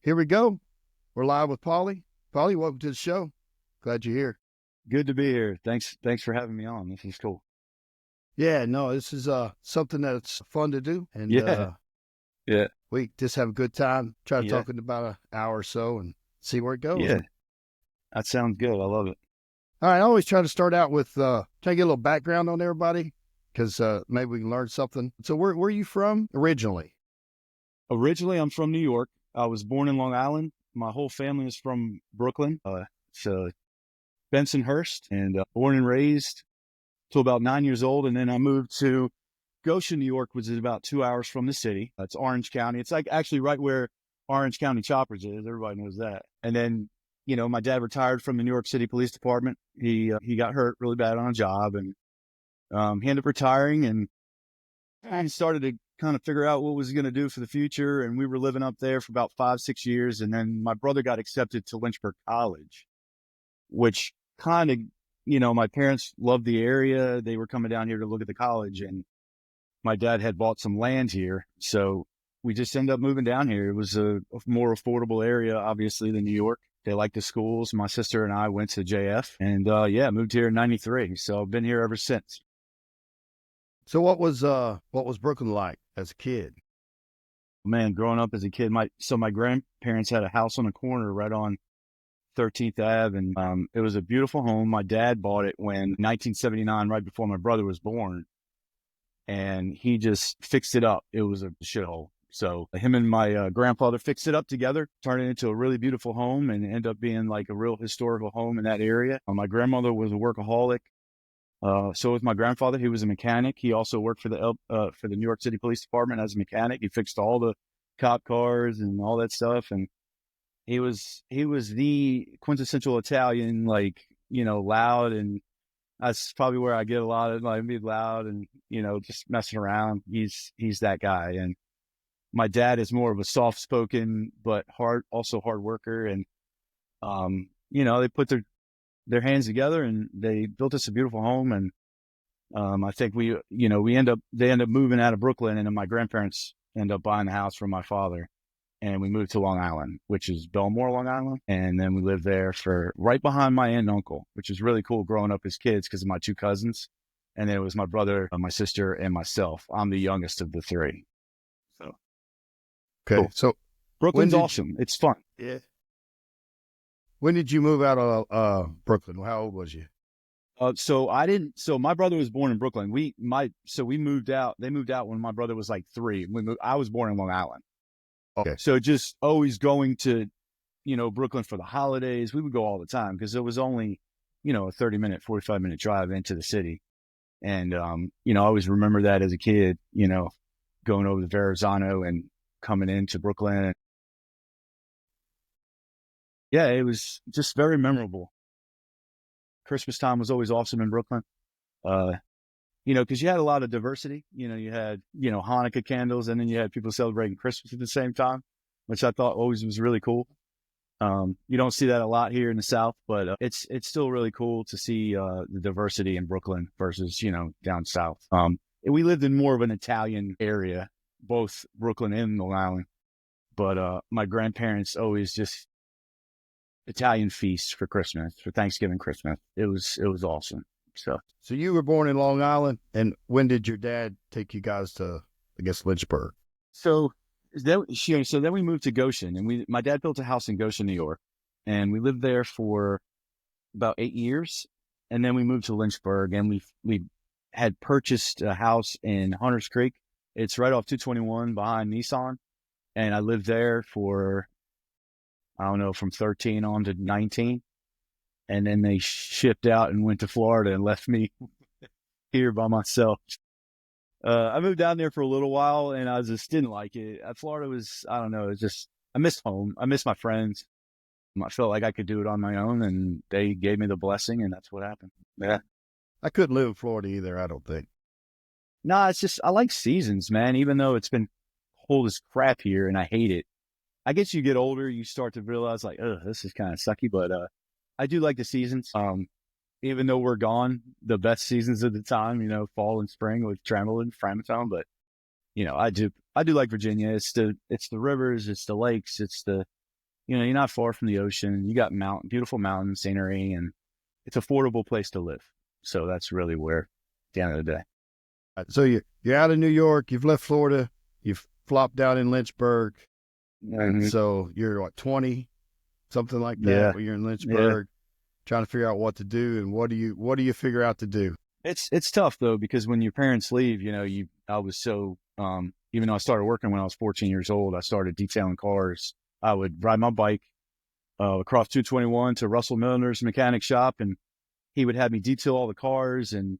Here we go. We're live with Paulie. Paulie, welcome to the show. Glad you're here. Good to be here. Thanks for having me on. This is cool. Yeah, no, this is something that's fun to do, and Yeah. Yeah. we just have a good time. Try to Yeah. talk in about an hour or so and see where it goes. Yeah. That sounds good. I love it. All right, I always try to start out with try to get a little background on everybody because maybe we can learn something. So where are you from originally? Originally, I'm from New York. I was born in Long Island. My whole family is from Brooklyn. It's Bensonhurst, and born and raised till about 9 years old. And then I moved to Goshen, New York, which is about 2 hours from the city. It's Orange County. It's like actually right where Orange County Choppers is. Everybody knows that. And then, my dad retired from the New York City Police Department. He got hurt really bad on a job, and he ended up retiring, and I started to kind of figure out what was going to do for the future. And we were living up there for about 5-6 years. And then my brother got accepted to Lynchburg College, which kind of, my parents loved the area. They were coming down here to look at the college, and my dad had bought some land here. So we just ended up moving down here. It was a more affordable area, obviously, than New York. They liked the schools. My sister and I went to JF, and moved here in 93. So I've been here ever since. So what was Brooklyn like as a kid? Man, growing up as a kid, my grandparents had a house on the corner right on 13th Ave, and it was a beautiful home. My dad bought it when 1979, right before my brother was born, and he just fixed it up. It was a shithole. So him and my grandfather fixed it up together, turned it into a really beautiful home, and ended up being like a real historical home in that area. My grandmother was a workaholic. So was my grandfather. He was a mechanic. He also worked for the New York City Police Department as a mechanic. He fixed all the cop cars and all that stuff. And he was the quintessential Italian, loud. And that's probably where I get a lot of me loud and, just messing around. He's that guy. And my dad is more of a soft spoken, but also hard worker. And, they put their hands together, and they built us a beautiful home. And I think they end up moving out of Brooklyn, and then my grandparents end up buying the house from my father, and we moved to Long Island, which is Belmore, Long Island. And then we lived there for right behind my aunt and uncle, which is really cool growing up as kids because of my two cousins. And then it was my brother, my sister, and myself. I'm the youngest of the three. So, Okay. cool. So Brooklyn's awesome. It's fun. Yeah. When did you move out of Brooklyn? How old was you? So my brother was born in Brooklyn. We moved out. They moved out when my brother was like 3. I was born in Long Island. Okay. So just always going to, Brooklyn for the holidays. We would go all the time because it was only, a 30-minute, 45-minute drive into the city. And, I always remember that as a kid, going over to Verrazano and coming into Brooklyn. Yeah, it was just very memorable. Christmas time was always awesome in Brooklyn. Because you had a lot of diversity. You had, Hanukkah candles, and then you had people celebrating Christmas at the same time, which I thought always was really cool. You don't see that a lot here in the South, but it's still really cool to see the diversity in Brooklyn versus, down South. We lived in more of an Italian area, both Brooklyn and Long Island. But my grandparents always just Italian feasts for Christmas, for Thanksgiving, Christmas. It was awesome. So you were born in Long Island, and when did your dad take you guys to, I guess, Lynchburg? So then we moved to Goshen, and my dad built a house in Goshen, New York, and we lived there for about 8 years, and then we moved to Lynchburg, and we had purchased a house in Hunters Creek. It's right off 221 behind Nissan, and I lived there for, I don't know, from 13 on to 19. And then they shipped out and went to Florida and left me here by myself. I moved down there for a little while, and I just didn't like it. Florida was, I don't know, I missed home. I missed my friends. I felt like I could do it on my own, and they gave me the blessing, and that's what happened. Yeah. I couldn't live in Florida either, I don't think. No, it's just, I like seasons, man, even though it's been cold as crap here, and I hate it. I guess you get older, you start to realize, like, this is kind of sucky, but I do like the seasons. Even though we're gone, the best seasons of the time, fall and spring with travel and Framatome. But, I do like Virginia. It's the rivers, it's the lakes, it's the You know, you're not far from the ocean. You got beautiful mountain scenery, and it's affordable place to live. So that's really where, at the end of the day. So you're out of New York. You've left Florida. You've flopped down in Lynchburg. Mhm. So you're what, 20, something like that, Yeah, when you're in yeah. Lynchburg, trying to figure out what to do. And what do you figure out to do? It's tough though, because when your parents leave, you know, I was so even though I started working when I was 14 years old, I started detailing cars. I would ride my bike across 221 to Russell Milner's mechanic shop, and he would have me detail all the cars. And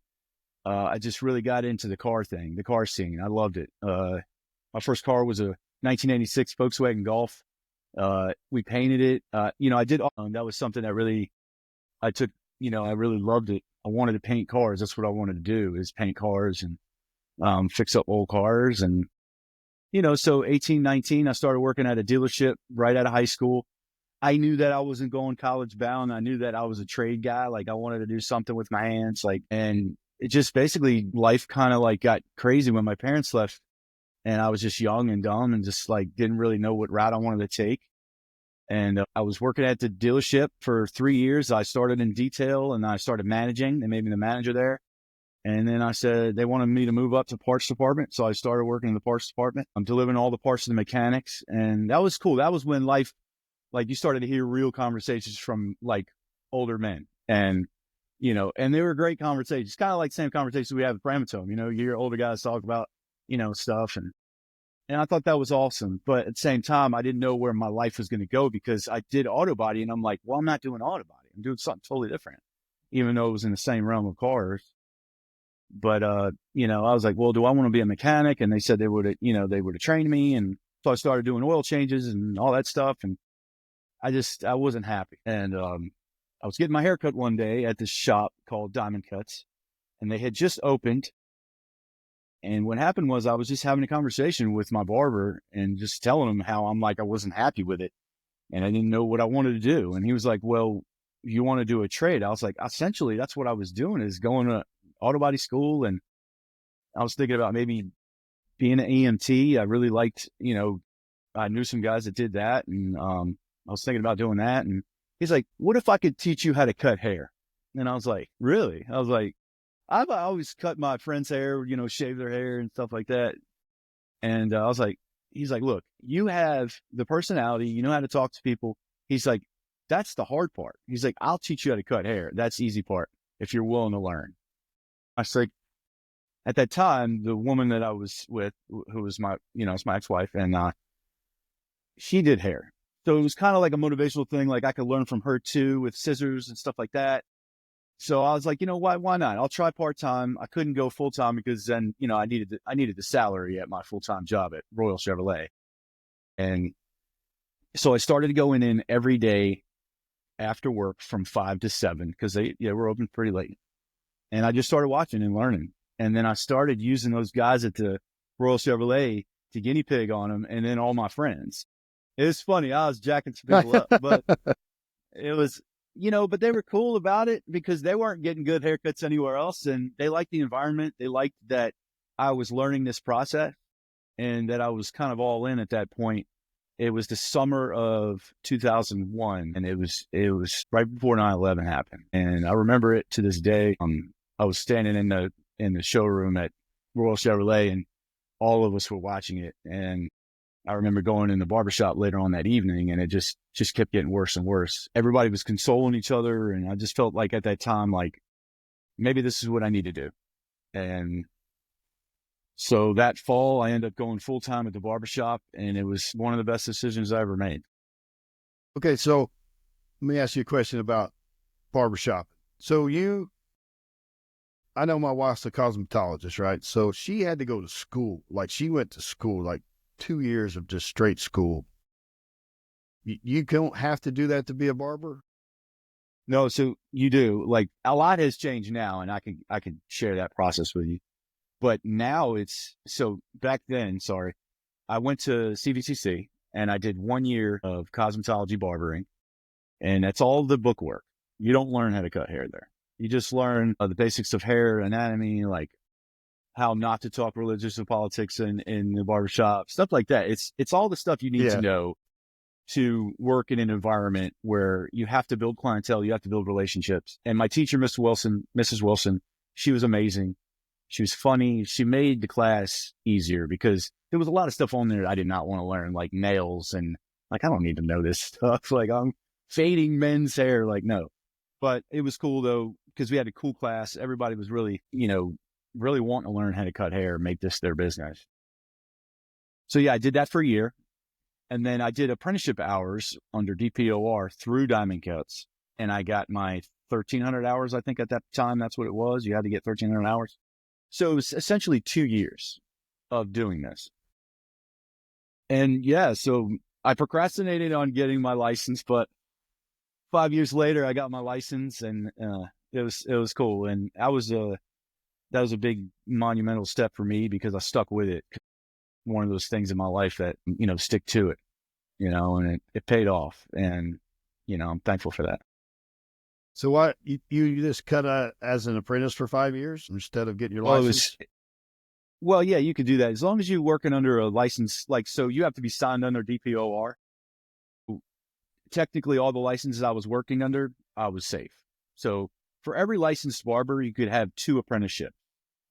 I just really got into the car thing, the car scene. I loved it. My first car was a 1986 Volkswagen Golf. We painted it. You know, I did. That was something that really I took. You know, I really loved it. I wanted to paint cars. That's what I wanted to do, is paint cars and fix up old cars. And you know, so 18, 19, I started working at a dealership right out of high school. I knew that I wasn't going college bound. I knew that I was a trade guy. Like, I wanted to do something with my hands. Like, and it just basically, life kind of like got crazy when my parents left, and I was just young and dumb and just like didn't really know what route I wanted to take. And I was working at the dealership for 3 years. I started in detail and I started managing. They made me the manager there. And then I said they wanted me to move up to parts department. So I started working in the parts department. I'm delivering all the parts to the mechanics. And that was cool. That was when life, like, you started to hear real conversations from like older men. And, you know, and they were great conversations, kind of like the same conversations we have at Framatome. You know, you hear older guys talk about, you know, stuff. And I thought that was awesome. But at the same time, I didn't know where my life was going to go, because I did auto body, and I'm like, well, I'm not doing auto body. I'm doing something totally different, even though it was in the same realm of cars. But, you know, I was like, well, do I want to be a mechanic? And they said they would, you know, they would have trained me. And so I started doing oil changes and all that stuff. And I wasn't happy. And, I was getting my hair cut one day at this shop called Diamond Cuts, and they had just opened. And what happened was, I was just having a conversation with my barber and just telling him how I'm like, I wasn't happy with it and I didn't know what I wanted to do. And he was like, well, you want to do a trade? I was like, essentially, that's what I was doing, is going to auto body school. And I was thinking about maybe being an EMT. I really liked, you know, I knew some guys that did that. And I was thinking about doing that. And he's like, what if I could teach you how to cut hair? And I was like, really? I was like, I've always cut my friends' hair, you know, shave their hair and stuff like that. And I was like, he's like, look, you have the personality, you know how to talk to people. He's like, that's the hard part. He's like, I'll teach you how to cut hair. That's the easy part, if you're willing to learn. I was like, at that time, the woman that I was with, who was my, you know, it's my ex-wife, and she did hair. So it was kind of like a motivational thing. Like, I could learn from her too, with scissors and stuff like that. So I was like, you know, why not? I'll try part-time. I couldn't go full-time, because then, you know, I needed the salary at my full-time job at Royal Chevrolet. And so I started going in every day after work from 5 to 7, because they were open pretty late. And I just started watching and learning. And then I started using those guys at the Royal Chevrolet to guinea pig on them, and then all my friends. It was funny. I was jacking some people up, but it was, you know, but they were cool about it, because they weren't getting good haircuts anywhere else. And they liked the environment. They liked that I was learning this process, and that I was kind of all in at that point. It was the summer of 2001, and it was right before 9/11 happened. And I remember it to this day. I was standing in the showroom at Royal Chevrolet, and all of us were watching it. And I remember going in the barbershop later on that evening, and it just kept getting worse and worse. Everybody was consoling each other, and I just felt like at that time, like, maybe this is what I need to do. And so that fall, I ended up going full time at the barbershop, and it was one of the best decisions I ever made. Okay, so let me ask you a question about barbershop. So I know my wife's a cosmetologist, right? So she had to go to school. Like, she went to school, like 2 years of just straight school. You don't have to do that to be a barber? No, so you do. Like, a lot has changed now, and I can share that process with you. But now so back then, sorry, I went to CVCC and I did 1 year of cosmetology barbering, and that's all the book work. You don't learn how to cut hair there. You just learn the basics of hair anatomy, like how not to talk religious or politics in the barbershop, stuff like that. It's all the stuff you need to Yeah. know to work in an environment where you have to build clientele, you have to build relationships. And my teacher, Mrs. Wilson, she was amazing. She was funny. She made the class easier because there was a lot of stuff on there that I did not want to learn, like nails and like, I don't need to know this stuff. Like I'm fading men's hair. Like, no, but it was cool though, because we had a cool class. Everybody was really, really wanting to learn how to cut hair, make this their business. So yeah, I did that for a year. And then I did apprenticeship hours under DPOR through Diamond Cuts. And I got my 1,300 hours, I think at that time, that's what it was. You had to get 1,300 hours. So it was essentially 2 years of doing this. And yeah, so I procrastinated on getting my license, but 5 years later, I got my license and it was cool. And that was a big monumental step for me because I stuck with it. One of those things in my life that, stick to it, and it paid off. And, I'm thankful for that. So what, you just cut as an apprentice for 5 years instead of getting your license? Well, yeah, you could do that as long as you're working under a license. Like, so you have to be signed under DPOR. Technically, all the licenses I was working under, I was safe. So for every licensed barber, you could have 2 apprenticeships,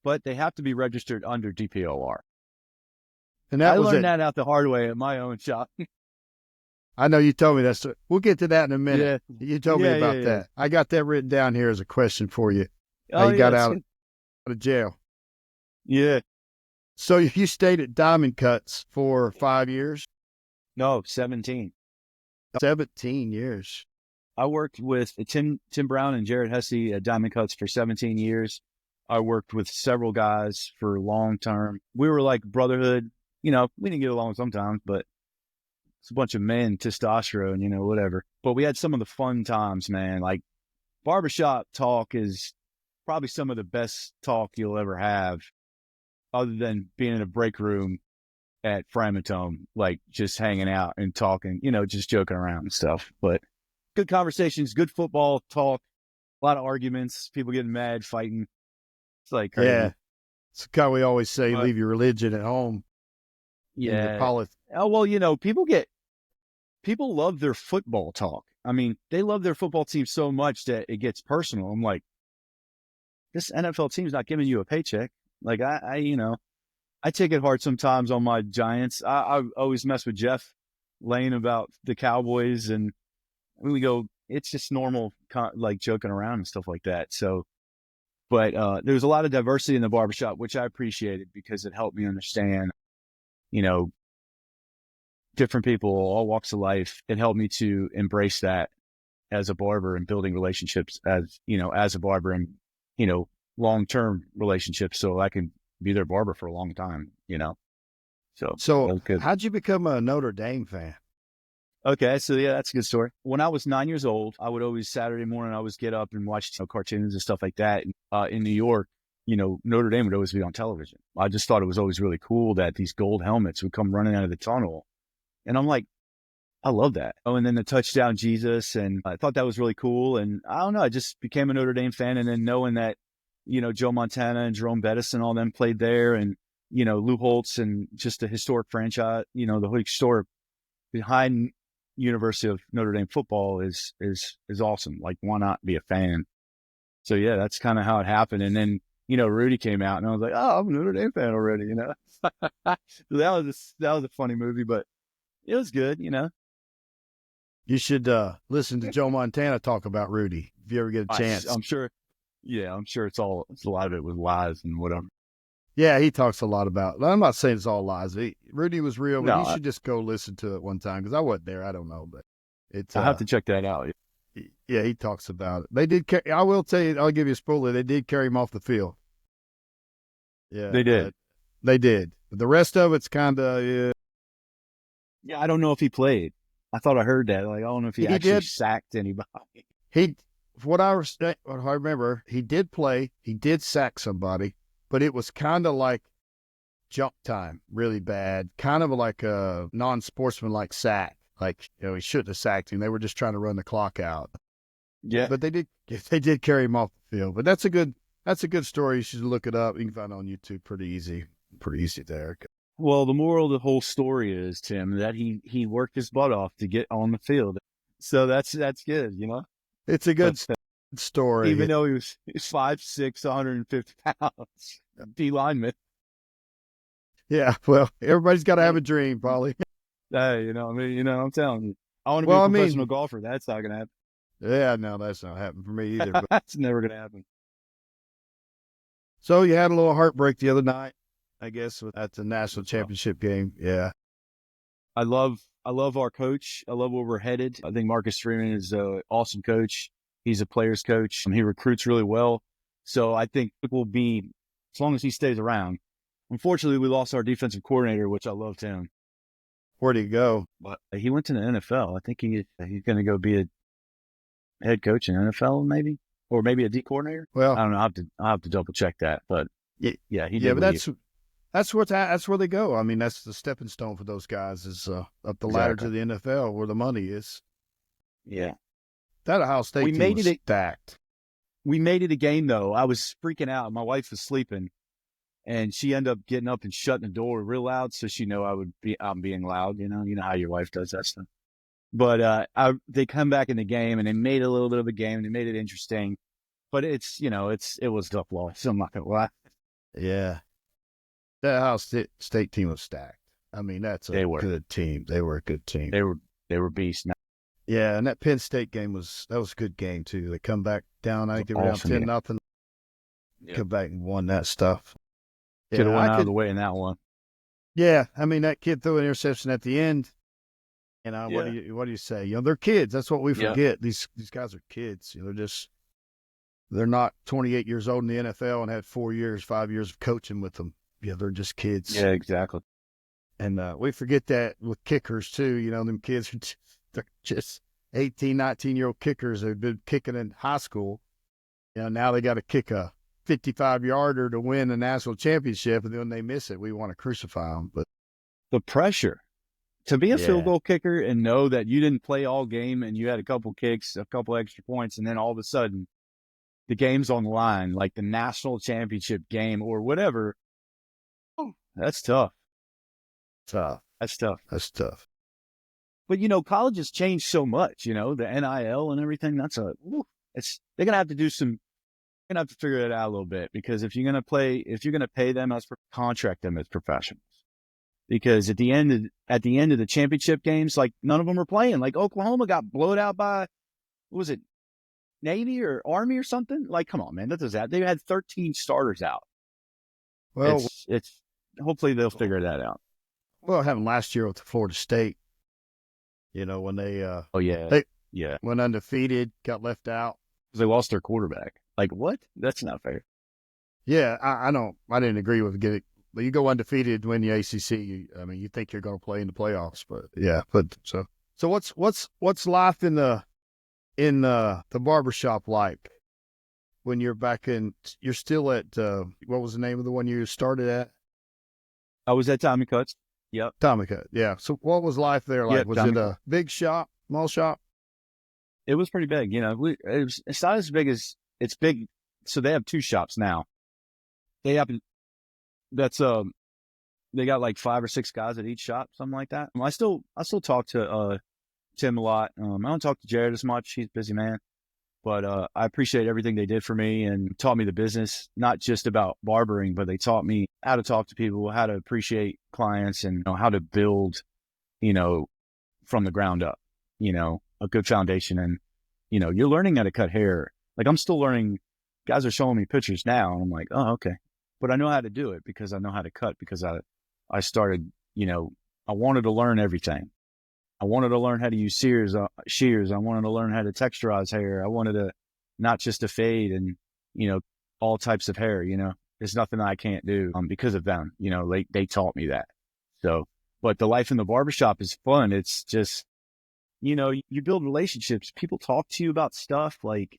but they have to be registered under DPOR. And I learned that out the hard way at my own shop. I know you told me that. We'll get to that in a minute. Yeah. You told me about that. I got that written down here as a question for you. How you got out of jail. Yeah. So you stayed at Diamond Cuts for 5 years? No, 17. 17 years. I worked with Tim Brown and Jared Hesse at Diamond Cuts for 17 years. I worked with several guys for long term. We were like brotherhood. We didn't get along sometimes, but it's a bunch of men, testosterone, whatever. But we had some of the fun times, man. Like barbershop talk is probably some of the best talk you'll ever have, other than being in a break room at Framatome, like just hanging out and talking, just joking around and stuff. But good conversations, good football talk, a lot of arguments, people getting mad, fighting. It's like crazy. Yeah. It's kind of, we always say, leave your religion at home. Yeah. Oh, well, people love their football talk. I mean, they love their football team so much that it gets personal. I'm like, this NFL team's not giving you a paycheck. Like I take it hard sometimes on my Giants. I always mess with Jeff Lane about the Cowboys, and we go, it's just normal, like joking around and stuff like that. So, but there's a lot of diversity in the barbershop, which I appreciated because it helped me understand, different people, all walks of life. It helped me to embrace that as a barber and building relationships as a barber and, long-term relationships. So I can be their barber for a long time, So how'd you become a Notre Dame fan? Okay. So yeah, that's a good story. When I was 9 years old, I would always Saturday morning, I always get up and watch cartoons and stuff like that. In New York, Notre Dame would always be on television. I just thought it was always really cool that these gold helmets would come running out of the tunnel. And I'm like, I love that. Oh, and then the touchdown Jesus. And I thought that was really cool. And I don't know, I just became a Notre Dame fan. And then knowing that, Joe Montana and Jerome Bettis and all them played there, and, Lou Holtz, and just a historic franchise, the historic behind University of Notre Dame football is awesome. Like, why not be a fan? So yeah, that's kind of how it happened. And then, Rudy came out and I was like, oh, I'm a Notre Dame fan already, So that was a funny movie, but it was good, You should listen to Joe Montana talk about Rudy if you ever get a chance. I'm sure. Yeah, I'm sure it's a lot of it was lies and whatever. Yeah, he talks a lot about. I'm not saying it's all lies. Rudy was real, but you should just go listen to it one time because I wasn't there. I don't know, but it's. I have to check that out. Yeah, he talks about it. They did. I will tell you. I'll give you a spoiler. They did carry him off the field. Yeah, they did. They did. But the rest of it's kind of. Yeah, I don't know if he played. I thought I heard that. Like, I don't know if he actually sacked anybody. What I remember, he did play. He did sack somebody, but it was kind of like jump time, really bad. Kind of like a non-sportsmanlike sack. Like, he shouldn't have sacked him. They were just trying to run the clock out. Yeah, but they did carry him off the field. But that's a good story. You should look it up. You can find it on YouTube. Pretty easy there. Well, the moral of the whole story is, Tim, that he worked his butt off to get on the field. So that's good, you know. It's a good But story. even though he's 5'6", 150 pounds, D lineman. Yeah, well, everybody's got to have a dream, probably. Hey, I mean, I'm telling you, I want to be a Well, I professional mean, golfer. That's not gonna yeah, no, that's not happening for me either. happen. But That's never gonna happen. so you had a little heartbreak the other night, I guess, at the It national was rough. championship game. Yeah, I love our coach. I love where we're headed. I think Marcus Freeman is an awesome coach. He's a player's coach. He recruits really well. So I think it will be, as long as he stays around. Unfortunately, we lost our defensive coordinator, which I loved him, where'd he go? but he went to the NFL. I think he's going to go be a head coach in the NFL, maybe, or maybe a D coordinator. Well, I don't know. I will have to double check that, but yeah, yeah, he yeah, did but leave. that's where they go. I mean, that's the stepping stone for those guys is up the ladder Exactly. to the NFL where the money is. Yeah. That Ohio We State team made was it. stacked. We made it a game though. I was freaking out. My wife was sleeping, and she ended up getting up and shutting the door real loud, so she know I'm being loud. You know how your wife does that stuff. But they come back in the game, and they made a little bit of a game, and they made it interesting. But it was tough loss. So I'm not gonna lie. Yeah, that Ohio State team was stacked. I mean, that's a They were good team. They were a good team. they were they were beasts. Now, Yeah, and that Penn State game was a good game too. They come back down. I it think was they were down awesome. 10-0. Yeah. Come back and won that stuff. Could have Yeah, went I out of the could. way in that one. Yeah, I mean that kid threw an interception at the end. What do Yeah. you say? They're kids. That's what we Yeah. forget. These guys are kids. They're not 28 years old in the NFL and had 4 years, 5 years of coaching with them. Yeah, they're just kids. Yeah. Exactly. And we forget that with kickers too. Them kids they're just 18, 19-year-old kickers who've been kicking in high school. Now they got to kick a 55-yarder to win the national championship, and then when they miss it, we want to crucify them. But The pressure to be a field yeah, goal kicker and know that you didn't play all game and you had a couple kicks, a couple extra points, and then all of a sudden the game's on the line, like the national championship game or whatever. That's tough. tough. That's tough. That's tough. But college has changed so much. The NIL and everything. They're gonna have to do some. Gonna have to figure it out a little bit because if you're gonna pay them contract them as professionals. Because at the end of the championship games, like none of them are playing. Like Oklahoma got blowed out by, what was it, Navy or Army or something? Like, come on, man, that does that. They had 13 starters out. Well, It's hopefully they'll figure that out. well, it happened last year with Florida State. When Oh yeah, they yeah, went undefeated, got left out. because they lost their quarterback. Like what? That's not fair. Yeah, I don't. I didn't agree with getting. You go undefeated, win the ACC. You think you're going to play in the playoffs, but yeah. But so what's life in the barbershop like when you're back in? You're still at what was the name of the one you started at? I was at Tommy Cuts. Yep. Tomica. Yeah. So what was life there like? Yep. Was it Tommy a Cuts. big shop, small shop? It was pretty big. It's not as big as it's big. So they have two shops now. They have that's they got like 5 or 6 guys at each shop, something like that. I still talk to Tim a lot. I don't talk to Jared as much. He's a busy man. But I appreciate everything they did for me and taught me the business, not just about barbering, but they taught me how to talk to people, how to appreciate clients, and how to build, you know, from the ground up, a good foundation. And, you're learning how to cut hair. Like I'm still learning. Guys are showing me pictures now, and I'm like, oh, okay. But I know how to do it because I know how to cut because I started, I wanted to learn everything. I wanted to learn how to use shears. I wanted to learn how to texturize hair. I wanted to not just to fade and, all types of hair, there's nothing I can't do because of them. They taught me that. So, but the life in the barbershop is fun. It's just, you build relationships. People talk to you about stuff. Like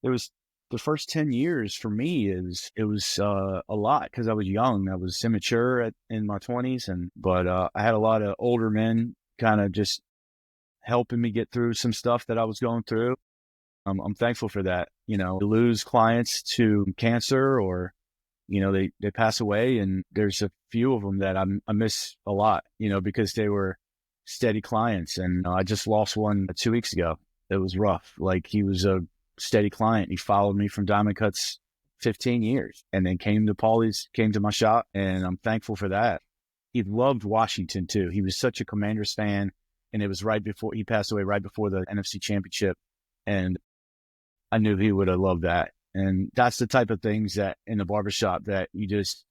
there was the first 10 years for me it was a lot because I was young. I was immature in my 20s. But I had a lot of older men kind of just helping me get through some stuff that I was going through. I'm thankful for that. To lose clients to cancer or, they pass away, and there's a few of them that I miss a lot, because they were steady clients. And I just lost one 2 weeks ago. It was rough. Like, he was a steady client. He followed me from Diamond Cuts 15 years and then came to my shop, and I'm thankful for that. He loved Washington too. He was such a Commanders fan, and it was right before he passed away, right before the NFC Championship. And I knew he would have loved that. And that's the type of things that in the barbershop that you just,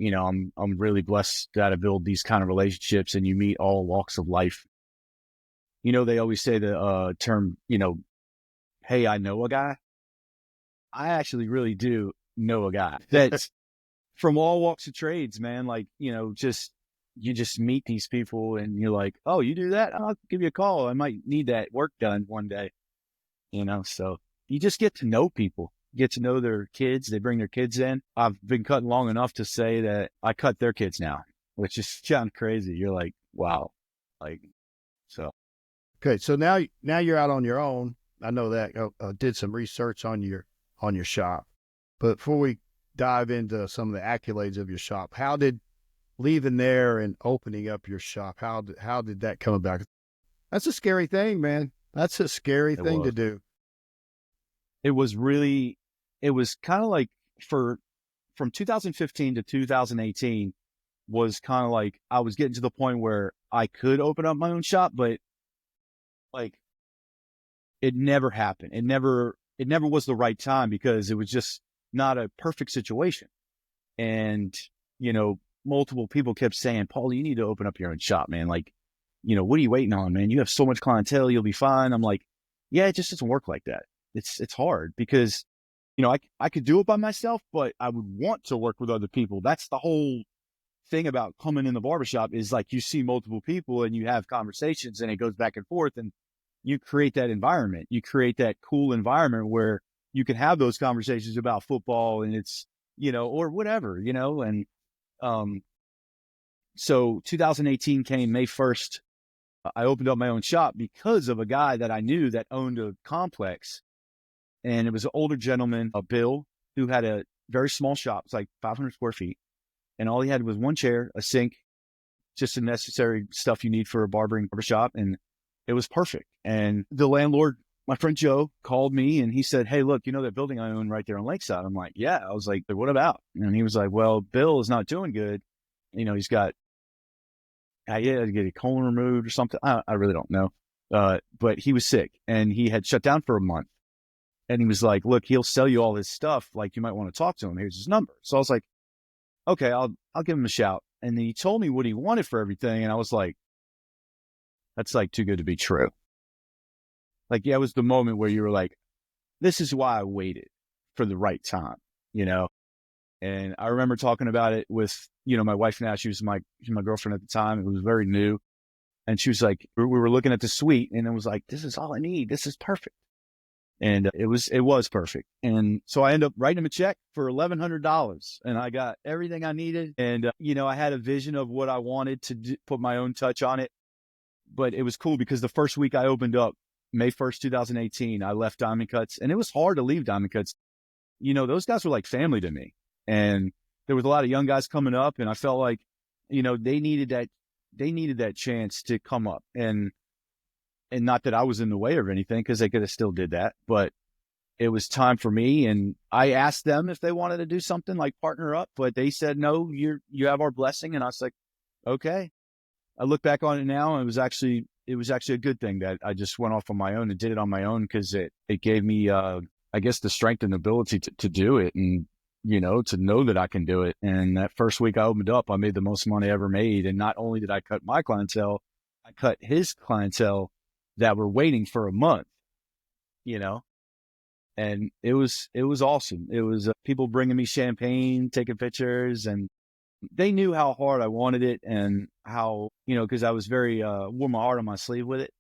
I'm really blessed that I build these kind of relationships, and you meet all walks of life. They always say the term, hey, I know a guy. I actually really do know a guy that's from all walks of trades, man. Like, you just meet these people, and you're like, oh, you do that? I'll give you a call. I might need that work done one day, so you just get to know people, get to know their kids. They bring their kids in. I've been cutting long enough to say that I cut their kids now, which is sound crazy. You're like, wow. Like, so. Okay. So now you're out on your own. I know that. Did some research on your shop, but before we dive into some of the accolades of your shop, how did leaving there and opening up your shop, how did that come about? That's a scary thing, man. That's a scary thing to do. It was kind of like from 2015 to 2018 was kind of like I was getting to the point where I could open up my own shop, but like it never happened. It never was the right time, because it was just not a perfect situation. And, multiple people kept saying, Paul, you need to open up your own shop, man. Like, what are you waiting on, man? You have so much clientele, you'll be fine. I'm like, yeah, it just doesn't work like that. It's hard because, I could do it by myself, but I would want to work with other people. That's the whole thing about coming in the barbershop, is like you see multiple people and you have conversations, and it goes back and forth, and you create that environment. You create that cool environment where you can have those conversations about football, and it's, or whatever, and so 2018 came May 1st. I opened up my own shop because of a guy that I knew that owned a complex. And it was an older gentleman, Bill, who had a very small shop. It's like 500 square feet. And all he had was one chair, a sink, just the necessary stuff you need for a barbershop. And it was perfect. And the landlord, my friend Joe, called me and he said, hey, look, that building I own right there on Lakeside? I'm like, yeah. I was like, what about? And he was like, well, Bill is not doing good. He's got, he had to get a colon removed or something. I really don't know. But he was sick and he had shut down for a month. And he was like, look, he'll sell you all his stuff. Like, you might want to talk to him. Here's his number. So I was like, okay, I'll give him a shout. And then he told me what he wanted for everything. And I was like, that's like too good to be true. Like, yeah, it was the moment where you were like, this is why I waited for the right time, And I remember talking about it with, my wife now. She was my girlfriend at the time. It was very new. And she was like, we were looking at the suite, and it was like, this is all I need. This is perfect. And it was perfect. And so I ended up writing him a check for $1,100, and I got everything I needed. And, I had a vision of what I wanted to put my own touch on it. But it was cool because the first week I opened up, May 1st, 2018, I left Diamond Cuts, and it was hard to leave Diamond Cuts. Those guys were like family to me, and there was a lot of young guys coming up, and I felt like, they needed that chance to come up, and not that I was in the way of anything, because they could have still did that, but it was time for me. And I asked them if they wanted to do something like partner up, but they said, no, you have our blessing. And I was like, okay. I look back on it now, and it was actually a good thing that I just went off on my own and did it on my own, because it gave me, I guess, the strength and ability to do it, and, to know that I can do it. And that first week I opened up, I made the most money I ever made. And not only did I cut my clientele, I cut his clientele that were waiting for a month, and it was awesome. It was people bringing me champagne, taking pictures, and they knew how hard I wanted it, and how, because I was very, wore my heart on my sleeve with it,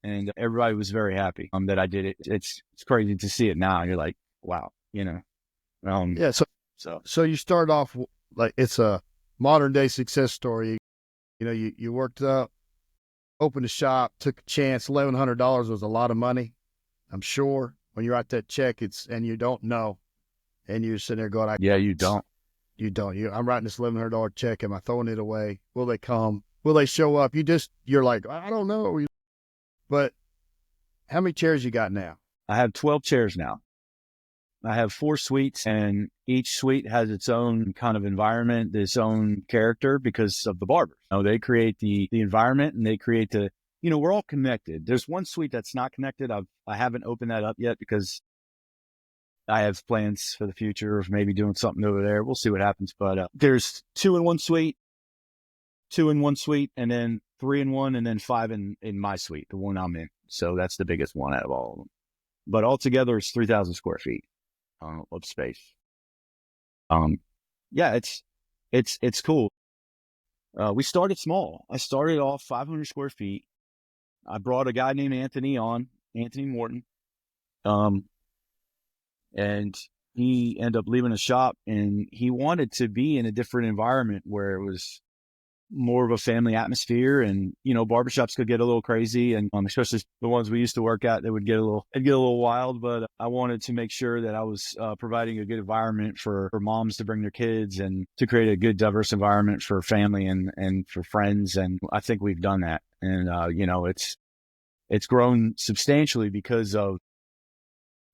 and everybody was very happy that I did it. It's crazy to see it now. You're like, wow, Yeah. So you start off like it's a modern day success story. You worked up, opened a shop, took a chance. $1,100 was a lot of money, I'm sure. When you write that check, and you don't know, and you're sitting there going, yeah, you don't. You don't. I'm writing this $1,100 check. Am I throwing it away? Will they come? Will they show up? You're like, I don't know. But how many chairs you got now? I have 12 chairs now. I have 4 suites, and each suite has its own kind of environment, its own character because of the barbers. They create the environment, and they create we're all connected. There's one suite that's not connected. I haven't opened that up yet because I have plans for the future of maybe doing something over there. We'll see what happens. But there's 2 in one suite, 2 in one suite, and then 3 in one, and then 5 in my suite, the one I'm in. So that's the biggest one out of all of them. But altogether, it's 3,000 square feet of space. Yeah, it's cool. We started small. I started off 500 square feet. I brought a guy named Anthony Morton. And he ended up leaving the shop, and he wanted to be in a different environment where it was more of a family atmosphere. And, barbershops could get a little crazy, and especially the ones we used to work at, it'd get a little wild. But I wanted to make sure that I was providing a good environment for moms to bring their kids, and to create a good, diverse environment for family and for friends. And I think we've done that. And, it's grown substantially because of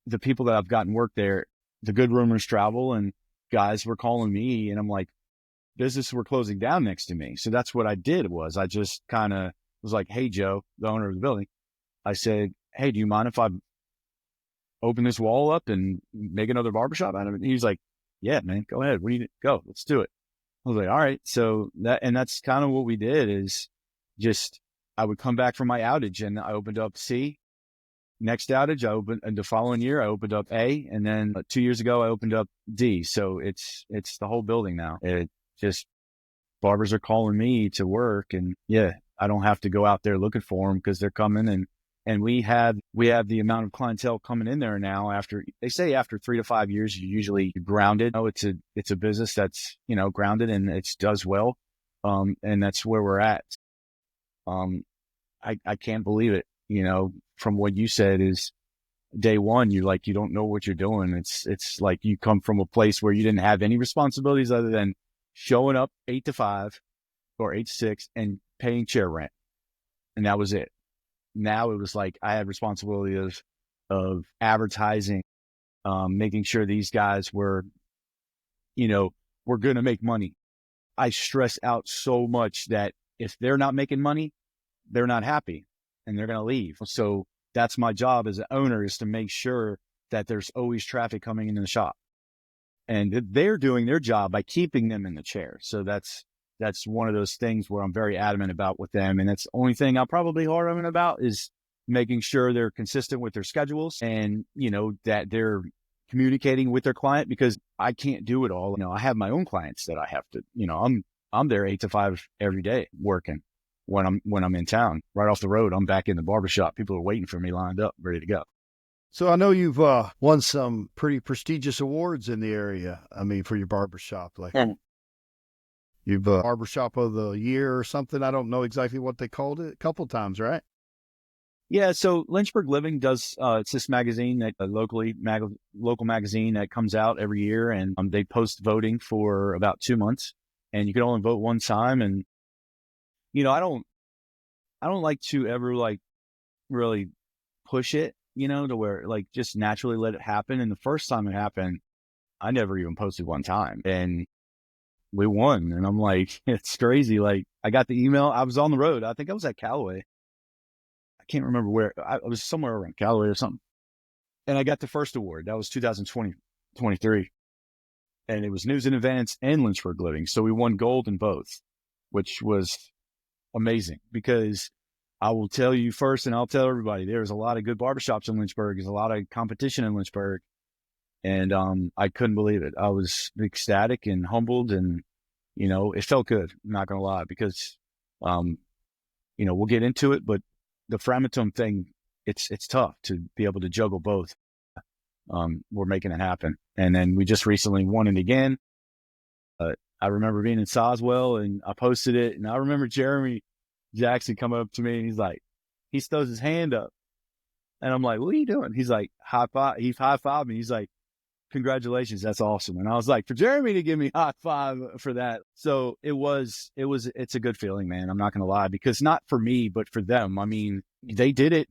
the people that I've gotten work there. The good rumors travel, and guys were calling me, and I'm like, businesses were closing down next to me. So that's what I did. I just kind of was like, hey, Joe, the owner of the building, I said, hey, do you mind if I open this wall up and make another barbershop out of it? And he's like, yeah, man, go ahead. Go, let's do it. I was like, all right. So that's kind of what we did, is just, I would come back from my outage, and I opened up C. Next outage, and the following year, I opened up A, and then 2 years ago, I opened up D. So it's the whole building now. It just, barbers are calling me to work, and I don't have to go out there looking for them because they're coming, and we have the amount of clientele coming in there now. They say after 3 to 5 years, you're usually grounded. It's a business that's grounded, and it does well, and that's where we're at. I can't believe it. From what you said, is day one, you don't know what you're doing. It's like you come from a place where you didn't have any responsibilities other than showing up 8 to 5 or 8 to 6 and paying chair rent. And that was it. Now it was like I had responsibility of advertising, making sure these guys were going to make money. I stress out so much that if they're not making money, they're not happy, and they're going to leave. So that's my job as an owner, is to make sure that there's always traffic coming into the shop, and they're doing their job by keeping them in the chair. So that's one of those things where I'm very adamant about with them. And that's the only thing I'm probably hard on about, is making sure they're consistent with their schedules, and, that they're communicating with their client, because I can't do it all. I have my own clients that I have to, I'm there 8 to 5 every day working. When I'm in town, right off the road, I'm back in the barbershop. People are waiting for me, lined up, ready to go. So I know you've won some pretty prestigious awards in the area. I mean, for your barbershop, like you've Barbershop of the Year or something. I don't know exactly what they called it. A couple times, right? Yeah. So Lynchburg Living does. It's this magazine, that local magazine that comes out every year, and they post voting for about 2 months, and you can only vote one time. And I don't like to ever really push it, to where just naturally let it happen. And the first time it happened, I never even posted one time, and we won. And I'm like, it's crazy. I got the email. I was on the road. I think I was at Callaway. I can't remember where. I was somewhere around Callaway or something. And I got the first award. That was 2023. And it was News and Events and Lynchburg Living. So we won gold in both, which was amazing, because I will tell you first, and I'll tell everybody, there's a lot of good barbershops in Lynchburg. There's a lot of competition in Lynchburg. And I couldn't believe it. I was ecstatic and humbled, and, it felt good. I'm not going to lie, because, we'll get into it, but the Framatome thing, it's tough to be able to juggle both. We're making it happen. And then we just recently won it again. I remember being in Soswell, and I posted it, and I remember Jeremy Jackson coming up to me, and he throws his hand up, and I'm like, what are you doing? He's like, high five. He high-fived me. He's like, congratulations. That's awesome. And I was like, for Jeremy to give me a high five for that. So it's a good feeling, man. I'm not going to lie, because not for me, but for them. I mean, they did it.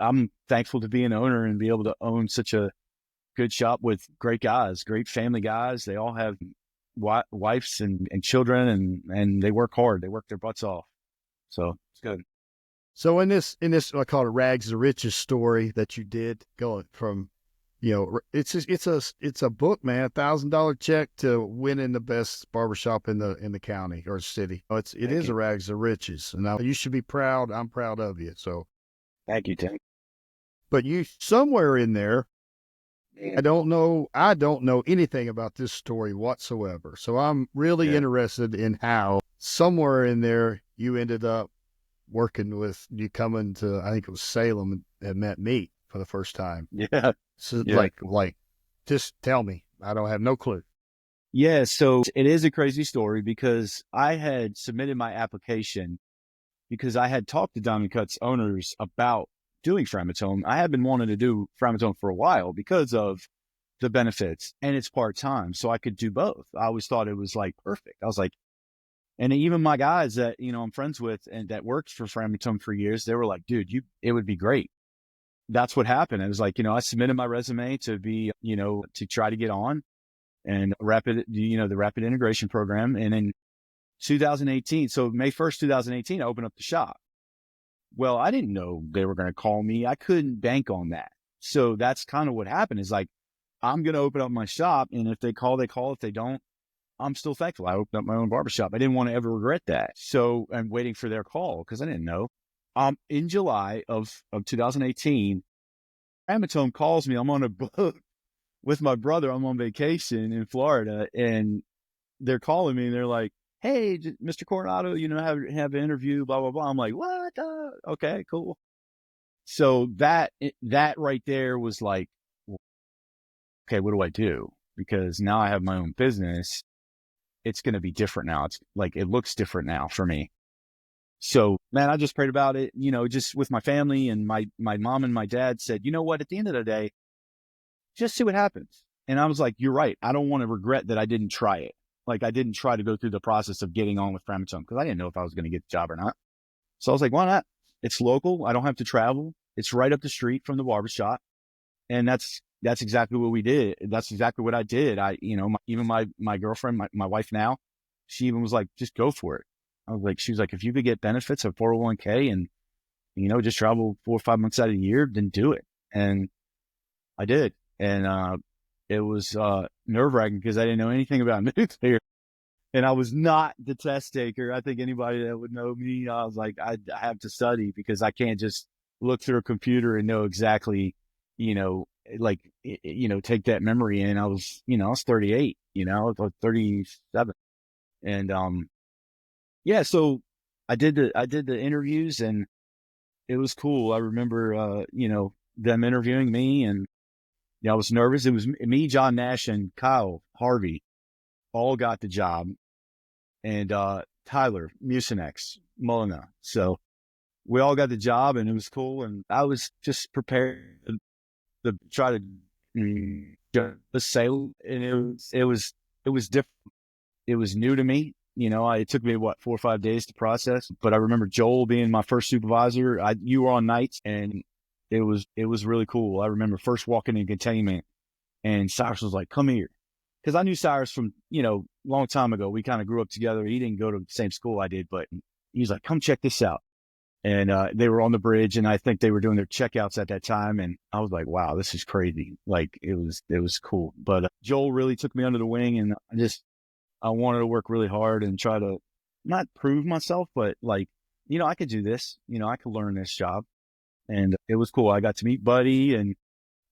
I'm thankful to be an owner and be able to own such a good shop with great guys, great family guys. They all have wives and children, and they work hard. They work their butts off. So it's good. So in this, I call it rags to riches story that you did, going from, it's a book, man, $1,000 check to winning the best barbershop in the county or city. It is a rags to riches, and you should be proud. I'm proud of you. So thank you, Tim. But you somewhere in there, I don't know anything about this story whatsoever. So I'm really interested in how somewhere in there you ended up working with, you coming to, I think it was Salem, and met me for the first time. Yeah. So like, just tell me. I don't have no clue. Yeah. So it is a crazy story, because I had submitted my application because I had talked to Diamond Cuts owners about doing Framatome. I had been wanting to do Framatome for a while because of the benefits, and it's part-time, so I could do both. I always thought it was like perfect. I was like, and even my guys that, I'm friends with and that worked for Framatome for years, they were like, dude, it would be great. That's what happened. It was like, I submitted my resume to be, to try to get on and the rapid integration program. And in 2018, so May 1st, 2018, I opened up the shop. Well, I didn't know they were going to call me. I couldn't bank on that. So that's kind of what happened, is like, I'm going to open up my shop, and if they call, they call. If they don't, I'm still thankful I opened up my own barbershop. I didn't want to ever regret that. So I'm waiting for their call, because I didn't know. In July of 2018, Framatome calls me. I'm on a boat with my brother. I'm on vacation in Florida, and they're calling me, and they're like, hey, Mr. Coronato, have an interview, blah, blah, blah. I'm like, what? Okay, cool. So that right there was like, okay, what do I do? Because now I have my own business. It's going to be different now. It's like, it looks different now for me. So, man, I just prayed about it, just with my family, and my mom and my dad said, you know what, at the end of the day, just see what happens. And I was like, you're right. I don't want to regret that I didn't try it. Like, I didn't try to go through the process of getting on with Framatome, because I didn't know if I was going to get the job or not. So I was like, why not? It's local. I don't have to travel. It's right up the street from the barbershop. And that's exactly what we did. That's exactly what I did. Even my girlfriend, my wife now, she even was like, just go for it. She was like, if you could get benefits of 401k and, just travel 4 or 5 months out of the year, then do it. And I did. And, it was, nerve-wracking, because I didn't know anything about nuclear, and I was not the test taker. I think anybody that would know me, I was like, I have to study, because I can't just look through a computer and know exactly, take that memory in. I was 38, I was 37. And, so I did the interviews, and it was cool. I remember, them interviewing me, and I was nervous. It was me, John Nash, and Kyle Harvey all got the job, and Tyler Mucinex Molina. So we all got the job, and it was cool. And I was just prepared to try to sail, and it was different. It was new to me. It took me 4 or 5 days to process, but I remember Joel being my first supervisor. You were on nights, and it was really cool. I remember first walking in containment, and Cyrus was like, come here. Because I knew Cyrus from, long time ago. We kind of grew up together. He didn't go to the same school I did, but he was like, come check this out. And they were on the bridge, and I think they were doing their checkouts at that time. And I was like, wow, this is crazy. Like, it was cool. But Joel really took me under the wing, and I wanted to work really hard and try to not prove myself, but like, I could do this, I could learn this job. And it was cool. I got to meet Buddy and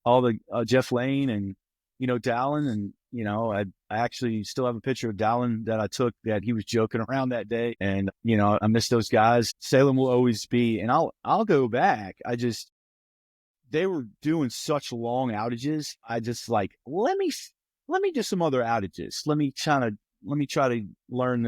all the Jeff Lane and, Dallin. And, I actually still have a picture of Dallin that I took that he was joking around that day. And, I miss those guys. Salem will always be, and I'll go back. They were doing such long outages. I just like, let me do some other outages. Let me try to learn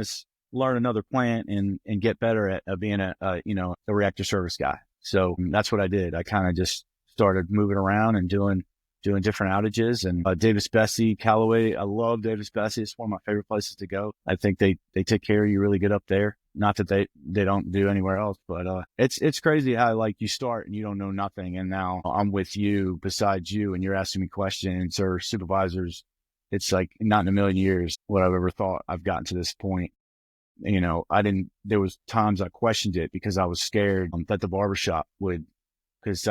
another plant and get better at being a reactor service guy. So that's what I did. I kind of just started moving around and doing doing different outages. And Davis Bessie, Callaway, I love Davis Bessie. It's one of my favorite places to go. I think they take care of you really good up there. Not that they don't do anywhere else, but it's crazy how like you start and you don't know nothing, and now I'm with you, besides you, and you're asking me questions or supervisors. It's like not in a million years would I've ever thought I've gotten to this point. You know, there was times I questioned it because I was scared that the barbershop would, because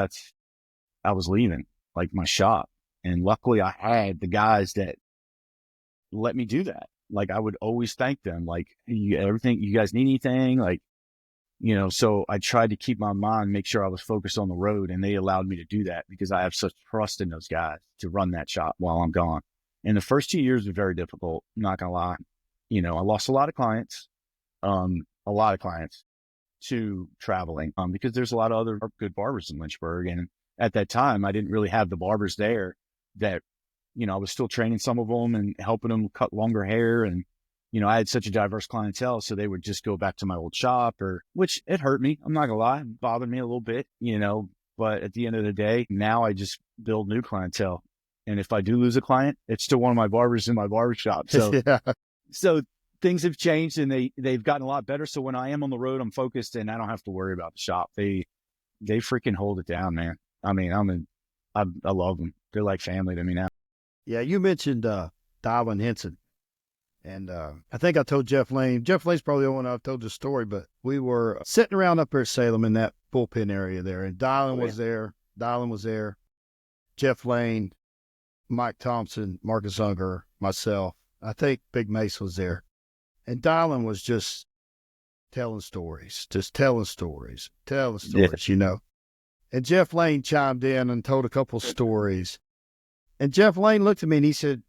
I was leaving like my shop. And luckily I had the guys that let me do that. Like I would always thank them, like everything, you guys need anything? Like, you know, so I tried to keep my mind, make sure I was focused on the road, and they allowed me to do that because I have such trust in those guys to run that shop while I'm gone. And the first 2 years were very difficult. I'm not going to lie. You know, I lost a lot of clients to traveling, because there's a lot of other good barbers in Lynchburg. And at that time, I didn't really have the barbers there that, you know, I was still training some of them and helping them cut longer hair. And, you know, I had such a diverse clientele, so they would just go back to my old shop, which it hurt me. I'm not gonna lie, it bothered me a little bit, you know, but at the end of the day, now I just build new clientele. And if I do lose a client, it's still one of my barbers in my barbershop. So, Yeah. so things have changed and they've gotten a lot better. So when I am on the road, I'm focused and I don't have to worry about the shop. They freaking hold it down, man. I mean, I love them. They're like family to me now. Yeah, you mentioned Dylan Henson. And I think I told Jeff Lane. Jeff Lane's probably the one I've told the story, but we were sitting around up there at Salem in that bullpen area there. And Dylan was there. Dylan was there. Jeff Lane, Mike Thompson, Marcus Unger, myself. I think Big Mace was there. And Dylan was just telling stories, you know. And Jeff Lane chimed in and told a couple stories. And Jeff Lane looked at me and he said,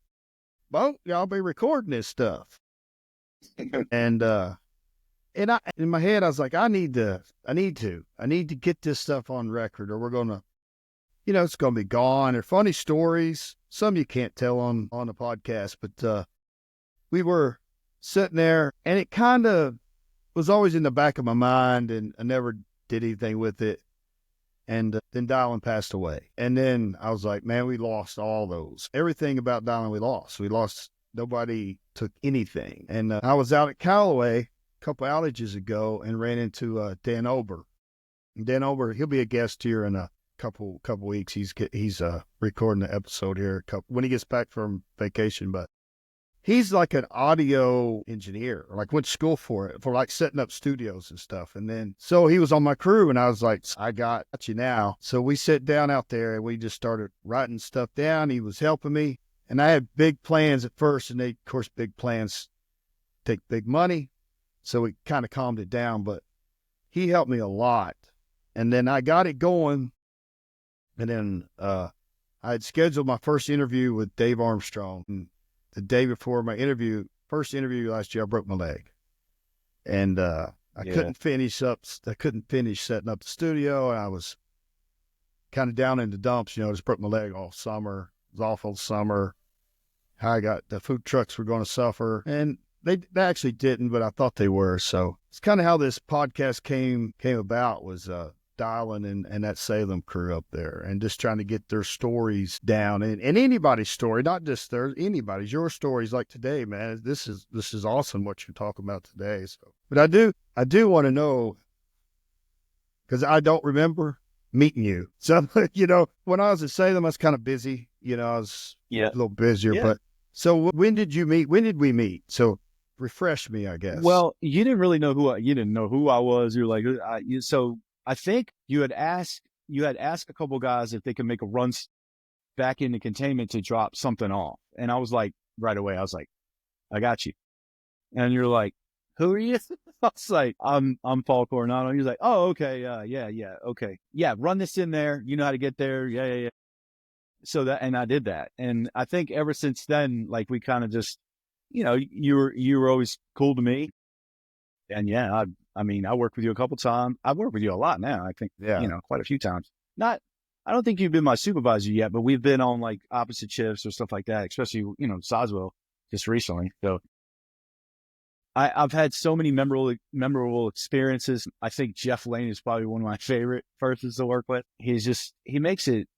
"Well, y'all be recording this stuff." And I, in my head, I was like, I need to get this stuff on record, or we're gonna, you know, it's gonna be gone. They're funny stories. Some you can't tell on the podcast, but we were sitting there, and it kind of was always in the back of my mind, and I never did anything with it. And then Dylan passed away. And then I was like, man, we lost all those. Everything about Dylan we lost. Nobody took anything. And I was out at Callaway a couple outages ago and ran into Dan Ober. And Dan Ober, he'll be a guest here in a couple weeks. He's recording the episode here when he gets back from vacation. But he's like an audio engineer, like went to school for like setting up studios and stuff. And then, so he was on my crew and I was like, I got you now. So we sat down out there and we just started writing stuff down. He was helping me and I had big plans at first, and of course, big plans take big money. So we kind of calmed it down, but he helped me a lot. And then I got it going. And then, I had scheduled my first interview with Dave Armstrong. And the day before my first interview last year, I broke my leg. And I couldn't finish setting up the studio. And I was kind of down in the dumps, you know, just broke my leg all summer. It was awful summer. The food trucks were going to suffer. And they actually didn't, but I thought they were. So it's kind of how this podcast came about, was Dylan and that Salem crew up there, and just trying to get their stories down, and anybody's story, not just anybody's, your stories. Like today, man, this is awesome what you're talking about today. So, but I do want to know, because I don't remember meeting you. So, you know, when I was at Salem, I was kind of busy, you know, I was a little busier, but so when did you meet? When did we meet? So refresh me, I guess. Well, you didn't really know you didn't know who I was. You were like, so I think you had asked a couple guys if they could make a run back into containment to drop something off. And I was like, right away, I was like, I got you. And you're like, who are you? I was like, I'm Paul Coronato. He's like, oh, okay. Yeah. Okay. Yeah. Run this in there. You know how to get there. Yeah. So and I did that. And I think ever since then, like we kind of just, you know, you were always cool to me. And yeah, I mean, I worked with you a couple times. I've worked with you a lot now. I think, you know, quite a few times. I don't think you've been my supervisor yet, but we've been on like opposite shifts or stuff like that, especially, you know, Soswell just recently. So I've had so many memorable experiences. I think Jeff Lane is probably one of my favorite persons to work with. He makes it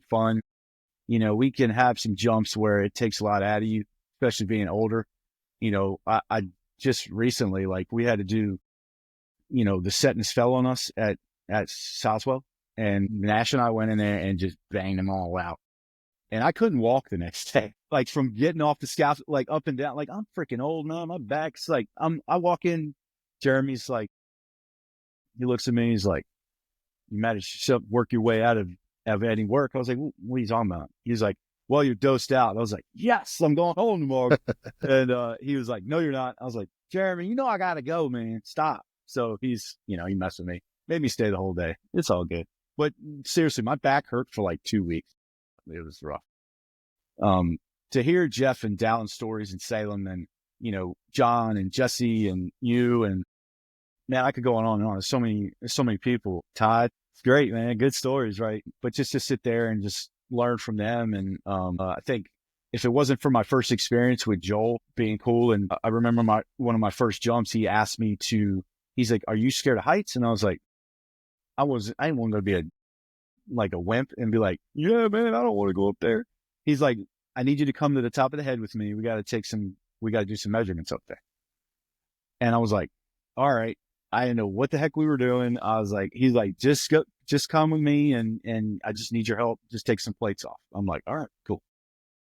fun. we can have some jumps where it takes a lot out of you, especially being older. I just recently, like, we had to do, the sentence fell on us at Southwell, and Nash and I went in there and just banged them all out. And I couldn't walk the next day, like from getting off the scalp, like up and down. Like, I'm freaking old, man. My back's like, I walk in, Jeremy's like, he looks at me, he's like, you managed to work your way out of any work. I was like, what are you talking about? He's like, well, you're dosed out. I was like, yes, I'm going home tomorrow. And he was like, no, you're not. I was like, Jeremy, I got to go, man. Stop. So he's, he messed with me, made me stay the whole day. It's all good. But seriously, my back hurt for like 2 weeks. It was rough. To hear Jeff and Dallin stories in Salem, and, John and Jesse and you, and man, I could go on and on. There's so many people. Todd, it's great, man. Good stories, right? But just to sit there and just learn from them. And I think if it wasn't for my first experience with Joel being cool, and I remember one of my first jumps, he asked me he's like, are you scared of heights? And I was like, I didn't want to be a wimp and be like, yeah, man, I don't want to go up there. He's like, I need you to come to the top of the head with me. We got to do some measurements up there. And I was like, all right. I didn't know what the heck we were doing. I was like, he's like, just come with me, and I just need your help. Just take some plates off. I'm like, all right, cool.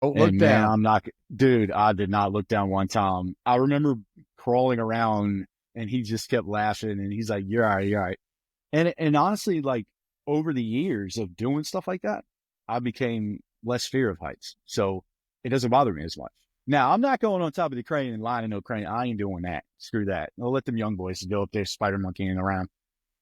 Oh, look down. Dude, I did not look down one time. I remember crawling around, and he just kept laughing, and he's like, you're all right, you're all right. And honestly, like, over the years of doing stuff like that, I became less fear of heights. So it doesn't bother me as much. Now, I'm not going on top of the crane and lining no crane. I ain't doing that. Screw that. I'll let them young boys go up there spider monkeying around.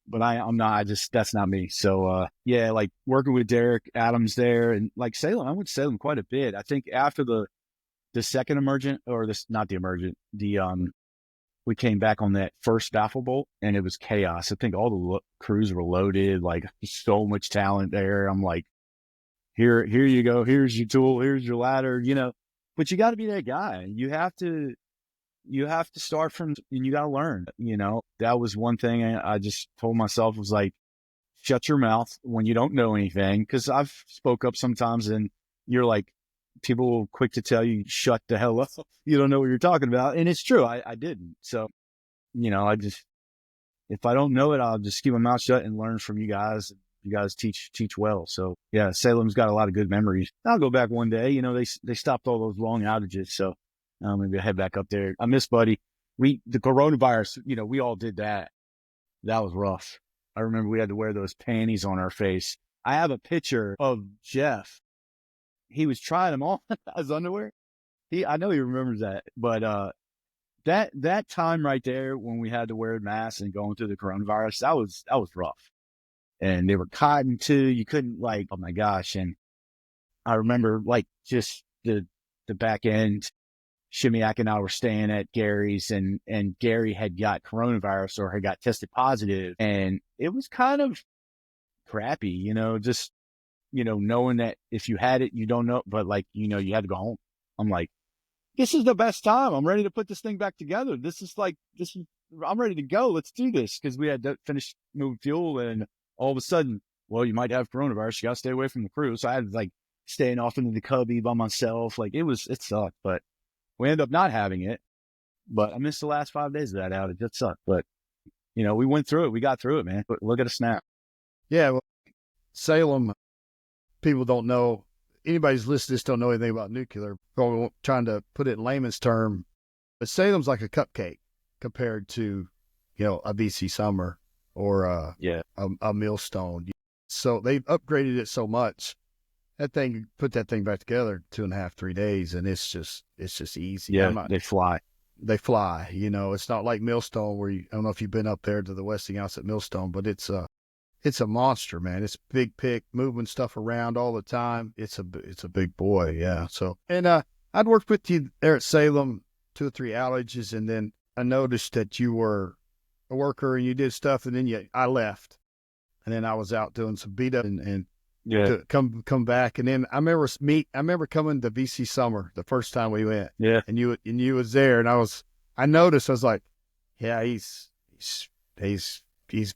But I'm not, that's not me. So, yeah, like working with Derek Adams there, and like Salem, I went to Salem quite a bit. I think after the second emergent, or not the emergent, we came back on that first baffle bolt, and it was chaos. I think all the crews were loaded, like so much talent there. I'm like, here you go. Here's your tool. Here's your ladder, but you got to be that guy. You have to start from, and you got to learn, that was one thing I just told myself, was like, shut your mouth when you don't know anything. Cause I've spoke up sometimes, and you're like, people will quick to tell you, shut the hell up. You don't know what you're talking about. And it's true. I didn't. So, if I don't know it, I'll just keep my mouth shut and learn from you guys. You guys teach well. So yeah, Salem's got a lot of good memories. I'll go back one day. They stopped all those long outages. So maybe I'll head back up there. I miss Buddy. The coronavirus, we all did that. That was rough. I remember we had to wear those panties on our face. I have a picture of Jeff. He was trying them on as underwear. I know he remembers that, but that time right there when we had to wear masks and going through the coronavirus, that was rough. And they were cotton too. You couldn't, like, oh my gosh. And I remember, like, just the back end, Shimiak and I were staying at Gary's, and Gary had got coronavirus, or had got tested positive. And it was kind of crappy, just, knowing that if you had it, you don't know, but like, you had to go home. I'm like, this is the best time. I'm ready to put this thing back together. I'm ready to go. Let's do this. Cause we had to finish moving fuel, and all of a sudden, well, you might have coronavirus. You got to stay away from the crew. So I had like staying off into the cubby by myself. Like it sucked, but we ended up not having it. But I missed the last 5 days of that outage. It sucked, but we went through it. We got through it, man. But look at us now. Yeah. Well, Salem, people don't know, anybody's listening don't know anything about nuclear. Probably trying to put it in layman's term, but Salem's like a cupcake compared to, a BC Summer or a Millstone. So they've upgraded it so much. Put that thing back together 2.5, 3 days, and it's just easy. Yeah, they fly. They fly. It's not like Millstone where I don't know if you've been up there to the Westinghouse at Millstone, but it's a monster, man. It's big pick, moving stuff around all the time. It's a big boy, yeah. So, and I'd worked with you there at Salem 2 or 3 outages, and then I noticed that you were a worker and you did stuff, and then I left, and then I was out doing some beat up and to come back, and then I remember coming to BC Summer the first time we went, and you was there, and I noticed, I was like, yeah, he's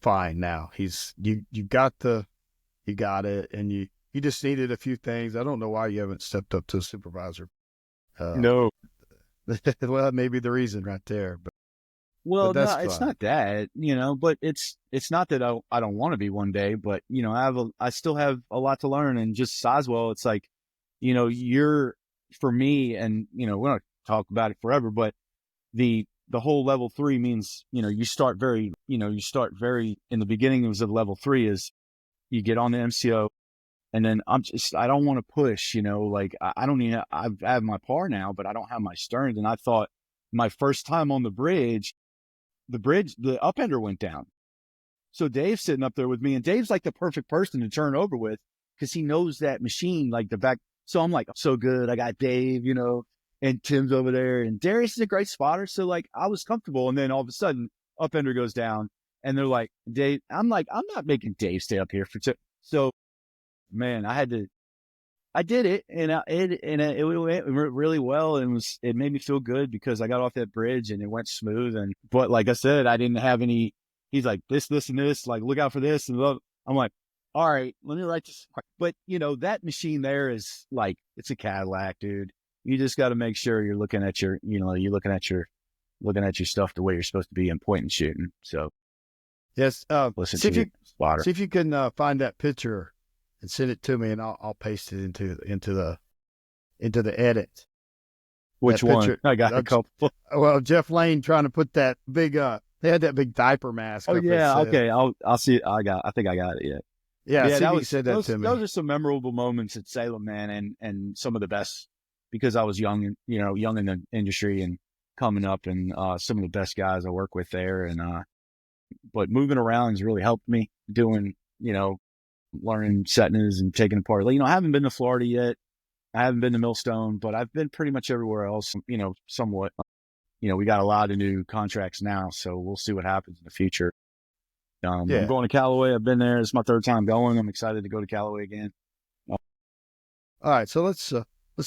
fine now. You got it, and you just needed a few things. I don't know why you haven't stepped up to a supervisor. Uh, No. well, that may be the reason right there, but Well, that's no, it's fine. not that, but it's not that I don't want to be one day, but I still have a lot to learn. And just Sizewell, it's like, you're for me, and we're not talk about it forever, but the whole level 3 means, you start very in the beginning. It was of level 3 is you get on the MCO, and then I don't want to push, like I don't even, I have my par now, but I don't have my sterns. And I thought my first time on the upender went down. So Dave's sitting up there with me, and Dave's like the perfect person to turn over with because he knows that machine like the back. So I'm like, so good. I got Dave, and Tim's over there, and Darius is a great spotter. So like I was comfortable. And then all of a sudden, upender goes down, and they're like, Dave, I'm like, I'm not making Dave stay up here for two. So man, I did it, and it went really well, and it made me feel good because I got off that bridge and it went smooth. And but like I said, I didn't have any. He's like this, and this. Like look out for this, and blah. I'm like, all right, let me write this. But that machine there is like it's a Cadillac, dude. You just got to make sure you're looking at looking at your stuff the way you're supposed to be and point and shooting. So Yes. listen See to if your you spotter. see if you can find that picture and send it to me, and I'll paste it into the edit. Which That one? picture. I got a couple. Well, Jeff Lane trying to put that big. They had that big diaper mask Oh up. That yeah, said, okay. I'll see it. I think I got it. Yeah. yeah. Yeah, See if that you can was send that to those me. are some memorable moments at Salem, man, and some of the best because I was young and young in the industry and coming up, and some of the best guys I work with there. And but moving around has really helped me doing learning setners and taking apart. Like, I haven't been to Florida yet. I haven't been to Millstone, but I've been pretty much everywhere else. Somewhat. We got a lot of new contracts now, so we'll see what happens in the future. I'm Yeah. going to Callaway. I've been there. It's my third time going. I'm excited to go to Callaway again. All right. So let's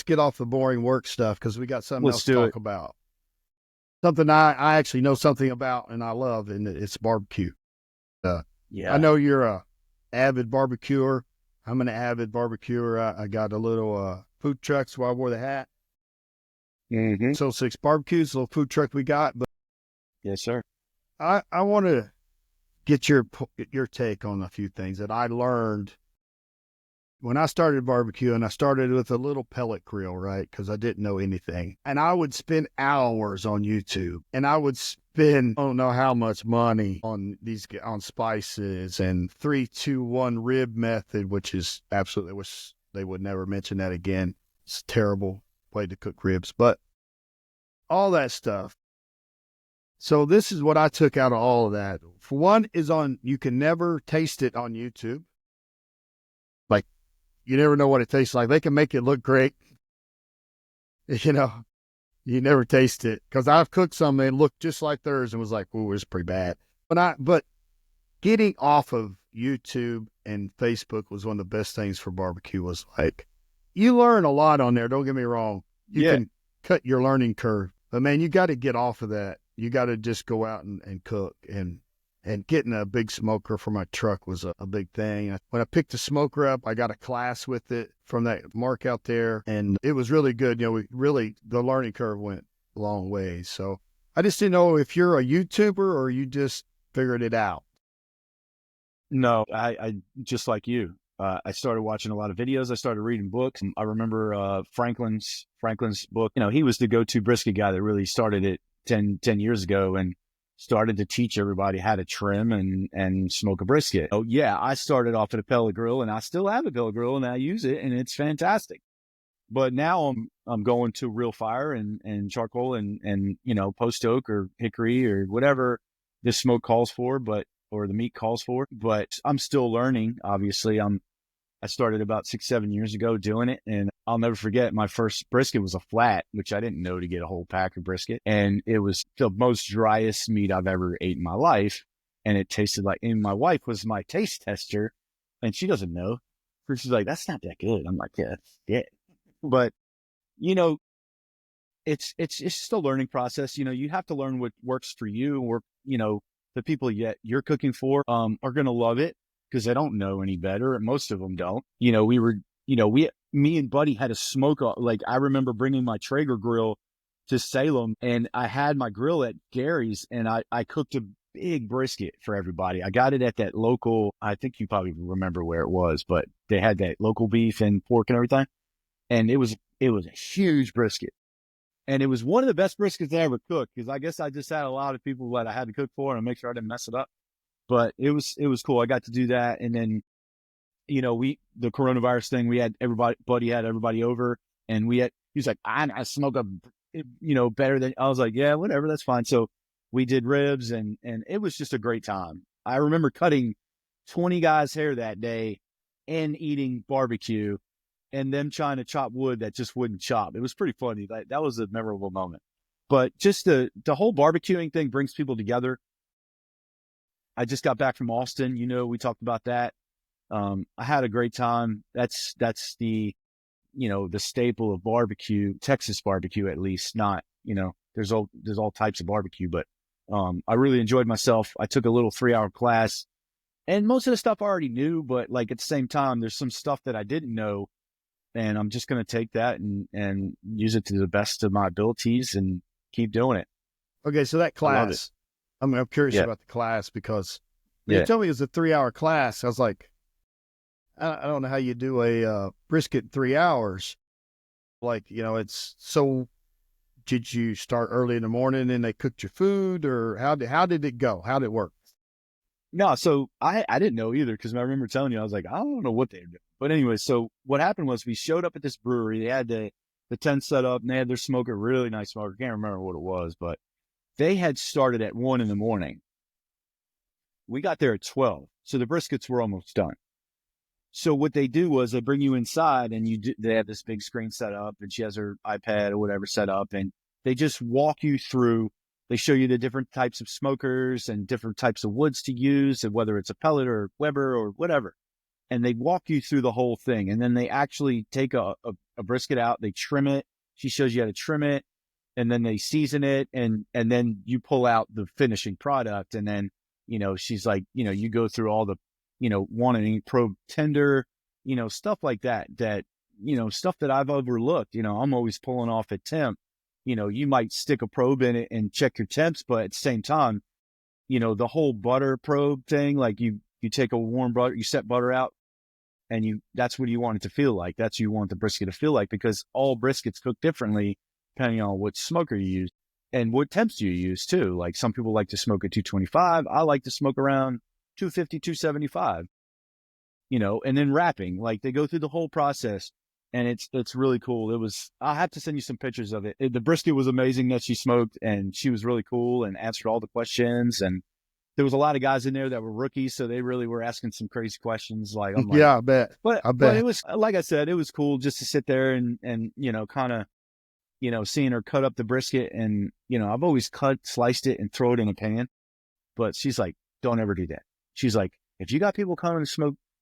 get off the boring work stuff because we got something Let's else to do it. talk about. Something I actually know something about and I love, and it's barbecue. I Yeah. know you're a avid barbecuer. I'm an avid barbecuer. I got a little food trucks where I wore the hat. Mm-hmm. So six barbecues, little food truck we got. But Yes, sir. I want to get your take on a few things that I learned when I started barbecuing. I started with a little pellet grill, right? Because I didn't know anything, and I would spend hours on YouTube, and I would spend I don't know how much money on spices and 3-2-1 rib method, which is absolutely was they would never mention that again. It's a terrible way to cook ribs, but all that stuff. So this is what I took out of all of that. For one, is on you can never taste it on YouTube. Like you never know what it tastes like. They can make it look great, you know. You never taste it because I've cooked some and looked just like theirs and was like, "Ooh, it's pretty bad." But getting off of YouTube and Facebook was one of the best things for barbecue. Was like you learn a lot on there. Don't get me wrong. You Yeah. can cut your learning curve, but man, you got to get off of that. You got to just go out and cook and getting a big smoker for my truck was a big thing. When I picked the smoker up, I got a class with it from that Mark out there, and it was really good. The learning curve went a long way. So I just didn't know if you're a YouTuber or you just figured it out. No, I just like you. I started watching a lot of videos. I started reading books. I remember Franklin's book. He was the go-to brisket guy that really started it 10 years ago and started to teach everybody how to trim and smoke a brisket. Oh yeah, I started off at a pellet grill, and I still have a pellet grill, and I use it, and it's fantastic. But now I'm going to real fire and charcoal and post oak or hickory or whatever the smoke calls for, or the meat calls for. But I'm still learning. Obviously, I started about 6-7 years ago doing it, and I'll never forget my first brisket was a flat, which I didn't know to get a whole pack of brisket, and it was the most driest meat I've ever ate in my life, and it tasted like. And my wife was my taste tester, and she doesn't know. She's like, "That's not that good." I'm like, "Yeah, yeah." But you know, it's just a learning process. You have to learn what works for you. The people yet you're cooking for are going to love it because they don't know any better. And most of them don't. Me and Buddy had a smoke. Like, I remember bringing my Traeger grill to Salem, and I had my grill at Gary's, and I cooked a big brisket for everybody. I got it at that local, I think you probably remember where it was, but they had that local beef and pork and everything. And it was a huge brisket. And it was one of the best briskets I ever cooked, because I guess I just had a lot of people that I had to cook for and make sure I didn't mess it up. But it was cool. I got to do that. And then, the coronavirus thing, we had Buddy had everybody over, and he was like, I smoke better than, I was like, yeah, whatever, that's fine. So we did ribs, and it was just a great time. I remember cutting 20 guys' hair that day and eating barbecue, and them trying to chop wood that just wouldn't chop. It was pretty funny. That was a memorable moment. But just the whole barbecuing thing brings people together. I just got back from Austin. We talked about that. I had a great time. That's the staple of barbecue, Texas barbecue, at least. Not, there's all types of barbecue, but I really enjoyed myself. I took a little 3-hour class, and most of the stuff I already knew, but like at the same time, there's some stuff that I didn't know. And I'm just going to take that and use it to the best of my abilities and keep doing it. Okay, so that class, I'm curious about the class, because when you told me it was a 3-hour class, I was like, I don't know how you do a brisket in 3 hours. Like, it's so. Did you start early in the morning and they cooked your food, or how did it go? How did it work? No, so I didn't know either, because I remember telling you, I was like, I don't know what they were doing. But anyway, so what happened was we showed up at this brewery. They had the tent set up, and they had their smoker, really nice smoker. Can't remember what it was, but they had started at 1 a.m. We got there at 12, so the briskets were almost done. So what they do was they bring you inside, and they have this big screen set up, and she has her iPad or whatever set up, and they just walk you through. They show you the different types of smokers and different types of woods to use, and whether it's a pellet or Weber or whatever. And they walk you through the whole thing. And then they actually take a brisket out, they trim it. She shows you how to trim it, and then they season it, and then you pull out the finishing product. And then, she's like, you go through all the, wanting probe tender, stuff like that, stuff that I've overlooked. I'm always pulling off at temp. You might stick a probe in it and check your temps, but at the same time, the whole butter probe thing, like you take a warm butter, you set butter out, and that's what you want it to feel like. That's what you want the brisket to feel like, because all briskets cook differently depending on what smoker you use and what temps you use too. Like, some people like to smoke at 225. I like to smoke around 250, 275, and then wrapping. Like, they go through the whole process. And it's really cool. I'll have to send you some pictures of it. The brisket was amazing that she smoked, and she was really cool and answered all the questions. And there was a lot of guys in there that were rookies, so they really were asking some crazy questions. Like, I'm like, yeah, I bet. But it was, like I said, it was cool just to sit there and kind of, seeing her cut up the brisket. And, I've always sliced it and throw it in a pan. But she's like, don't ever do that. She's like, if you got people coming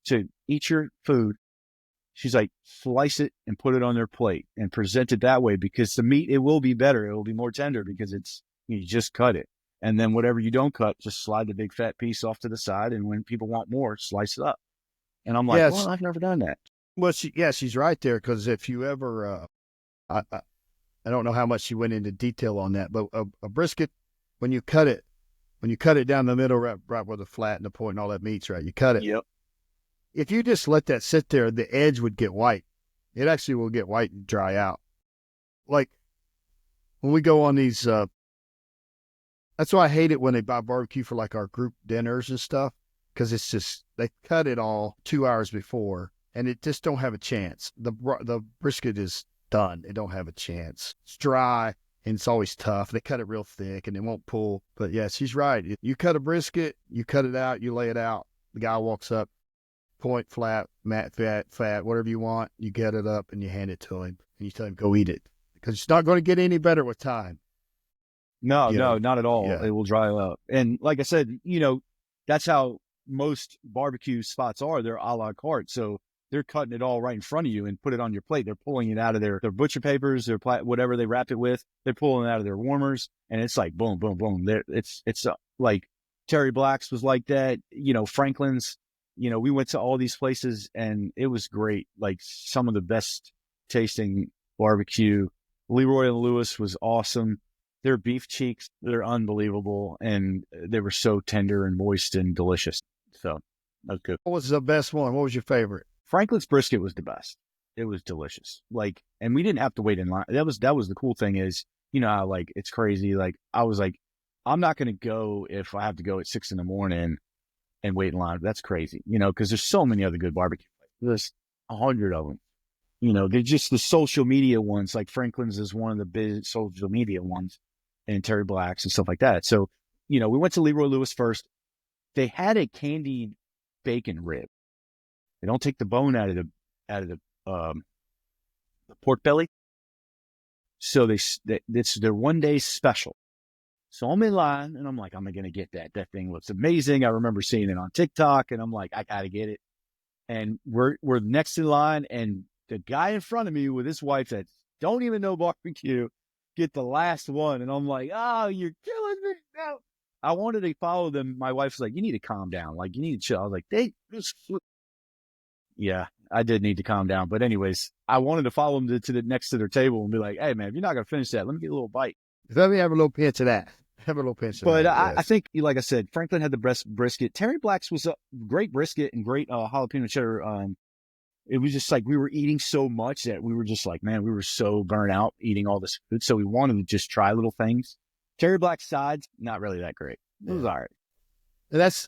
to eat your food, she's like, slice it and put it on their plate and present it that way, because the meat, it will be better. It will be more tender because you just cut it. And then whatever you don't cut, just slide the big fat piece off to the side. And when people want more, slice it up. And I'm like, well, I've never done that. Well, she's right there. Because if you ever, I don't know how much she went into detail on that, but a brisket, when you cut it down the middle, right where the flat and the point and all that meat's, right, you cut it. Yep. If you just let that sit there, the edge would get white. It actually will get white and dry out. Like, when we go on these, that's why I hate it when they buy barbecue for like our group dinners and stuff, because it's just, they cut it all 2 hours before, and it just don't have a chance. The brisket is done. It don't have a chance. It's dry, and it's always tough. They cut it real thick, and it won't pull. But yeah, she's right. You cut a brisket, you cut it out, you lay it out. The guy walks up, point, flat, matte, fat, whatever you want. You get it up and you hand it to him, and you tell him, go eat it, because it's not going to get any better with time. No, not at all. Yeah. It will dry out. And like I said, that's how most barbecue spots are. They're a la carte. So they're cutting it all right in front of you and put it on your plate. They're pulling it out of their butcher papers, whatever they wrap it with. They're pulling it out of their warmers, and it's like boom, boom, boom. It's like Terry Black's was like that. Franklin's, we went to all these places and it was great. Like some of the best tasting barbecue. Leroy and Lewis was awesome. Their beef cheeks, they're unbelievable. And they were so tender and moist and delicious. So that was good. What was the best one? What was your favorite? Franklin's brisket was the best. It was delicious. Like, and we didn't have to wait in line. That was the cool thing is, how like it's crazy. Like I was like, I'm not going to go if I have to go at 6 a.m. and wait in line. That's crazy, because there's so many other good barbecue places. There's 100 of them. They're just the social media ones. Like Franklin's is one of the big social media ones, and Terry Black's and stuff like that. So, we went to Leroy Lewis first. They had a candied bacon rib. They don't take the bone out of the pork belly. So it's their 1 day special. So I'm in line and I'm like, I'm going to get that. That thing looks amazing. I remember seeing it on TikTok and I'm like, I got to get it. And we're next in line and the guy in front of me with his wife that don't even know barbecue get the last one. And I'm like, oh, you're killing me now. I wanted to follow them. My wife's like, you need to calm down. Like, you need to chill. I was like, yeah, I did need to calm down. But anyways, I wanted to follow them to the next to their table and be like, hey, man, if you're not going to finish that, let me get a little bite. Let me have a little pinch of that. Have a little pinch of but that. But I think, like I said, Franklin had the best brisket. Terry Black's was a great brisket and great jalapeno cheddar. It was just like we were eating so much that we were just like, man, we were so burnt out eating all this food. So we wanted to just try little things. Terry Black's sides, not really that great. It was all right. And that's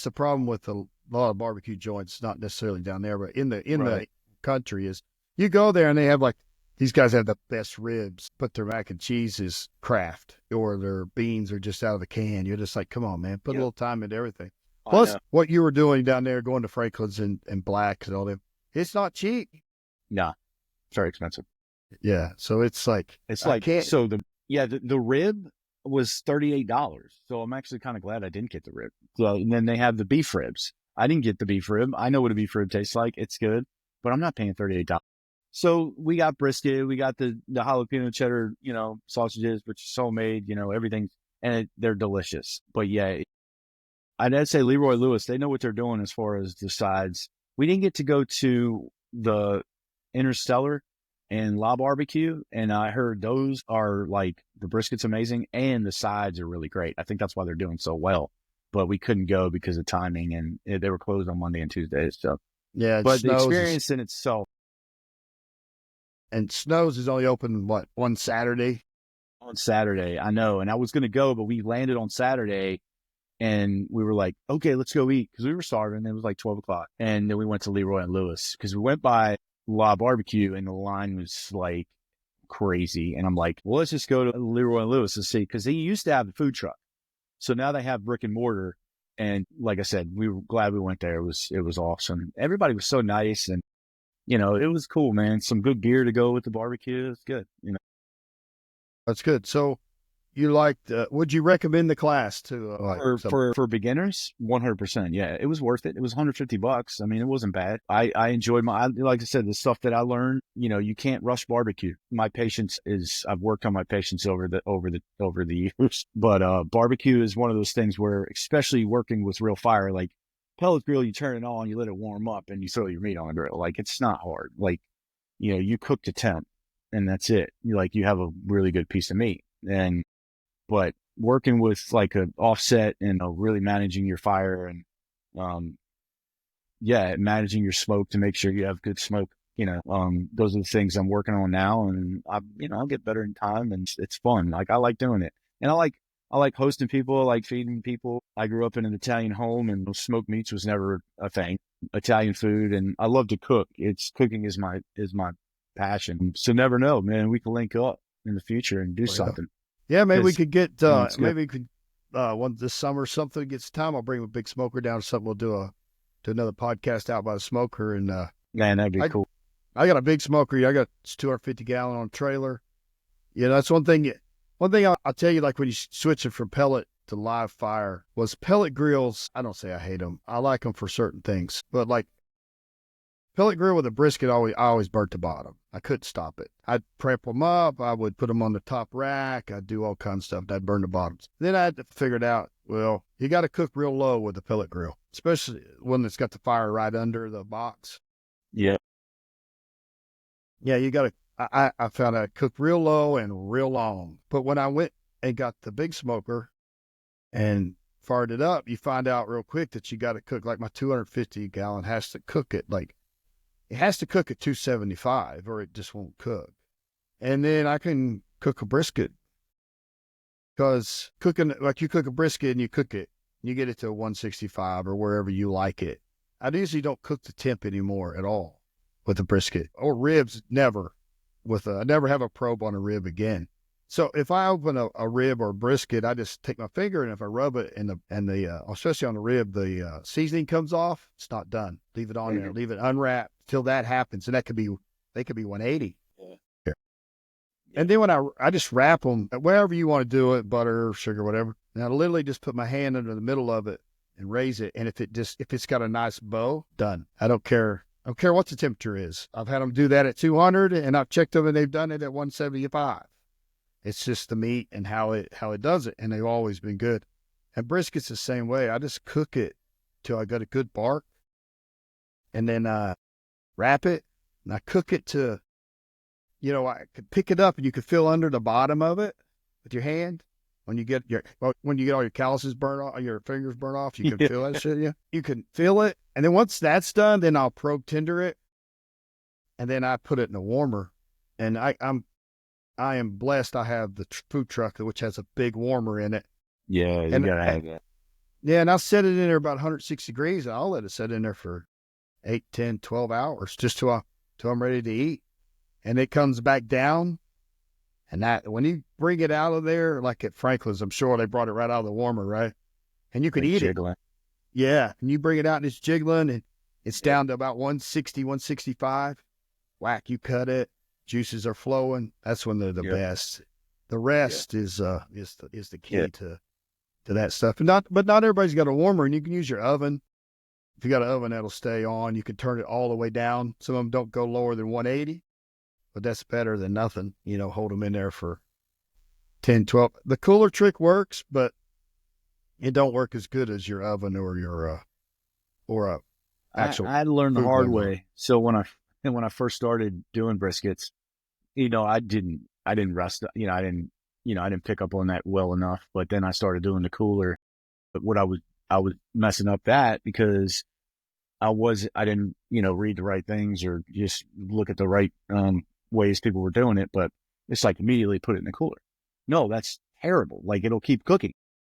the problem with a lot of barbecue joints, not necessarily down there, but in the country is you go there and they have like, these guys have the best ribs, but their mac and cheese is Kraft or their beans are just out of the can. You're just like, come on, man, put a little time into everything. Plus, what you were doing down there, going to Franklin's and Black's and all them, it's not cheap. No, it's very expensive. Yeah, so it's like the rib was $38. So I'm actually kind of glad I didn't get the rib. So, and then they have the beef ribs. I didn't get the beef rib. I know what a beef rib tastes like. It's good, but I'm not paying $38. So we got brisket, we got the jalapeno cheddar, sausages, which is homemade, everything, and they're delicious. But yeah, I'd say Leroy Lewis, they know what they're doing as far as the sides. We didn't get to go to the Interstellar and La Barbecue, and I heard those are like the brisket's amazing and the sides are really great. I think that's why they're doing so well. But we couldn't go because of timing, and they were closed on Monday and Tuesdays. So yeah, but the experience in itself. And Snow's is only open, one Saturday? On Saturday, I know. And I was going to go, but we landed on Saturday and we were like, okay, let's go eat because we were starving. It was like 12 o'clock. And then we went to Leroy and Lewis because we went by La Barbecue and the line was like crazy. And I'm like, well, let's just go to Leroy and Lewis and see because they used to have the food truck. So now they have brick and mortar. And like I said, we were glad we went there. It was awesome. Everybody was so nice and it was cool, man. Some good beer to go with the barbecue. It's good, That's good. So you liked, would you recommend the class to for beginners? 100%. Yeah, it was worth it. It was $150. I mean, it wasn't bad. I enjoyed like I said, the stuff that I learned, you can't rush barbecue. I've worked on my patience over the years, but barbecue is one of those things where, especially working with real fire, like pellet grill, you turn it on, you let it warm up, and you throw your meat on the grill. Like, it's not hard. Like, you cook to temp, and that's it. You have a really good piece of meat. But working with like an offset and really managing your fire and, managing your smoke to make sure you have good smoke. Those are the things I'm working on now, and I'll get better in time, and it's fun. Like, I like doing it, and I like hosting people. I like feeding people. I grew up in an Italian home and smoked meats was never a thing. Italian food. And I love to cook. Cooking is my passion. So never know, man, we can link up in the future and do something. Yeah. Maybe we could get, one this summer, something gets time. I'll bring a big smoker down or something. We'll do another podcast out by the smoker. And, man, that'd be cool. I got a big smoker. I got 250 gallon on a trailer. That's one thing. One thing I'll tell you, like when you switch it from pellet to live fire, was pellet grills. I don't say I hate them. I like them for certain things, but like pellet grill with a brisket, I always burnt the bottom. I couldn't stop it. I'd prep them up. I would put them on the top rack. I'd do all kinds of stuff. I'd burn the bottoms. Then I had to figure it out. Well, you got to cook real low with the pellet grill, especially when it's got the fire right under the box. Yeah. Yeah, you got to. I found I cooked real low and real long. But when I went and got the big smoker and fired it up, you find out real quick that you got to cook, like my 250 gallon has to cook it like, it has to cook at 275 or it just won't cook. And then I can cook a brisket, because cooking, like you cook a brisket and you cook it, you get it to 165 or wherever you like it. I usually don't cook the temp anymore at all with a brisket, or ribs, never. I never have a probe on a rib again. So if I open a rib or a brisket, I just take my finger, and if I rub it and especially on the rib, the seasoning comes off, it's not done. Leave it on there, leave it unwrapped till that happens. And they could be 180. Yeah. And then when I just wrap them, wherever you want to do it, butter, sugar, whatever. And I literally just put my hand under the middle of it and raise it. And if it's got a nice bow, done. I don't care what the temperature is. I've had them do that at 200, and I've checked them and they've done it at 175. It's just the meat and how it does it, and they've always been good. And brisket's the same way. I just cook it till I got a good bark, and then wrap it, and I cook it to, I could pick it up and you could feel under the bottom of it with your hand. When you get all your calluses burnt off, your fingers burnt off, you can feel that shit. Yeah, you can feel it, and then once that's done, then I'll probe tinder it, and then I put it in a warmer, and I am blessed. I have the food truck, which has a big warmer in it. Yeah, you gotta have that. Yeah, and I'll set it in there about 160 degrees, and I'll let it sit in there for 8, 10, 12 hours, just till I'm ready to eat. And it comes back down, and that when you bring it out of there, like at Franklin's, I'm sure they brought it right out of the warmer, right? And you could eat jiggling. It. Yeah, and you bring it out and it's jiggling, and it's down to about 160, 165. Whack, you cut it. Juices are flowing. That's when they're the best. The rest is the key to that stuff. But not everybody's got a warmer, and you can use your oven. If you got an oven, that'll stay on. You can turn it all the way down. Some of them don't go lower than 180, but that's better than nothing. Hold them in there for 10, 12. The cooler trick works, but it don't work as good as your oven or your actual. I learned the hard way. So when I first started doing briskets, I didn't rest, I didn't pick up on that well enough, but then I started doing the cooler. But I was messing up that because I didn't, read the right things or just look at the right, ways people were doing it, but it's like immediately put it in the cooler. No, that's terrible. Like it'll keep cooking.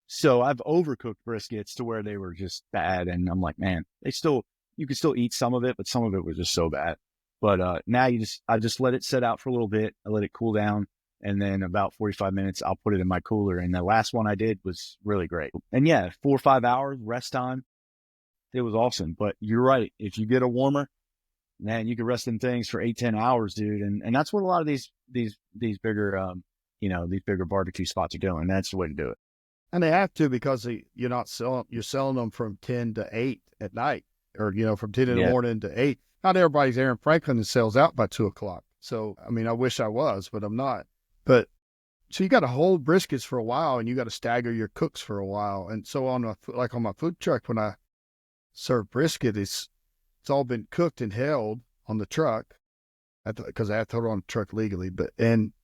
So I've overcooked briskets to where they were just bad. And I'm like, man, you could still eat some of it, but some of it was just so bad. But now I just let it sit out for a little bit. I let it cool down. And then about 45 minutes, I'll put it in my cooler. And the last one I did was really great. And yeah, 4 or 5 hours rest time. It was awesome. But you're right. If you get a warmer, man, you can rest in things for 8, 10 hours, dude. And that's what a lot of these bigger, these bigger barbecue spots are doing. That's the way to do it. And they have to, because you're selling them from 10 to 8 at night, or, from 10 in the morning to 8. Not everybody's Aaron Franklin and sells out by 2 o'clock. So, I mean, I wish I was, but I'm not. But so you got to hold briskets for a while, and you got to stagger your cooks for a while. And so on my food truck, when I serve brisket, it's all been cooked and held on the truck, because I have to hold it on the truck legally. And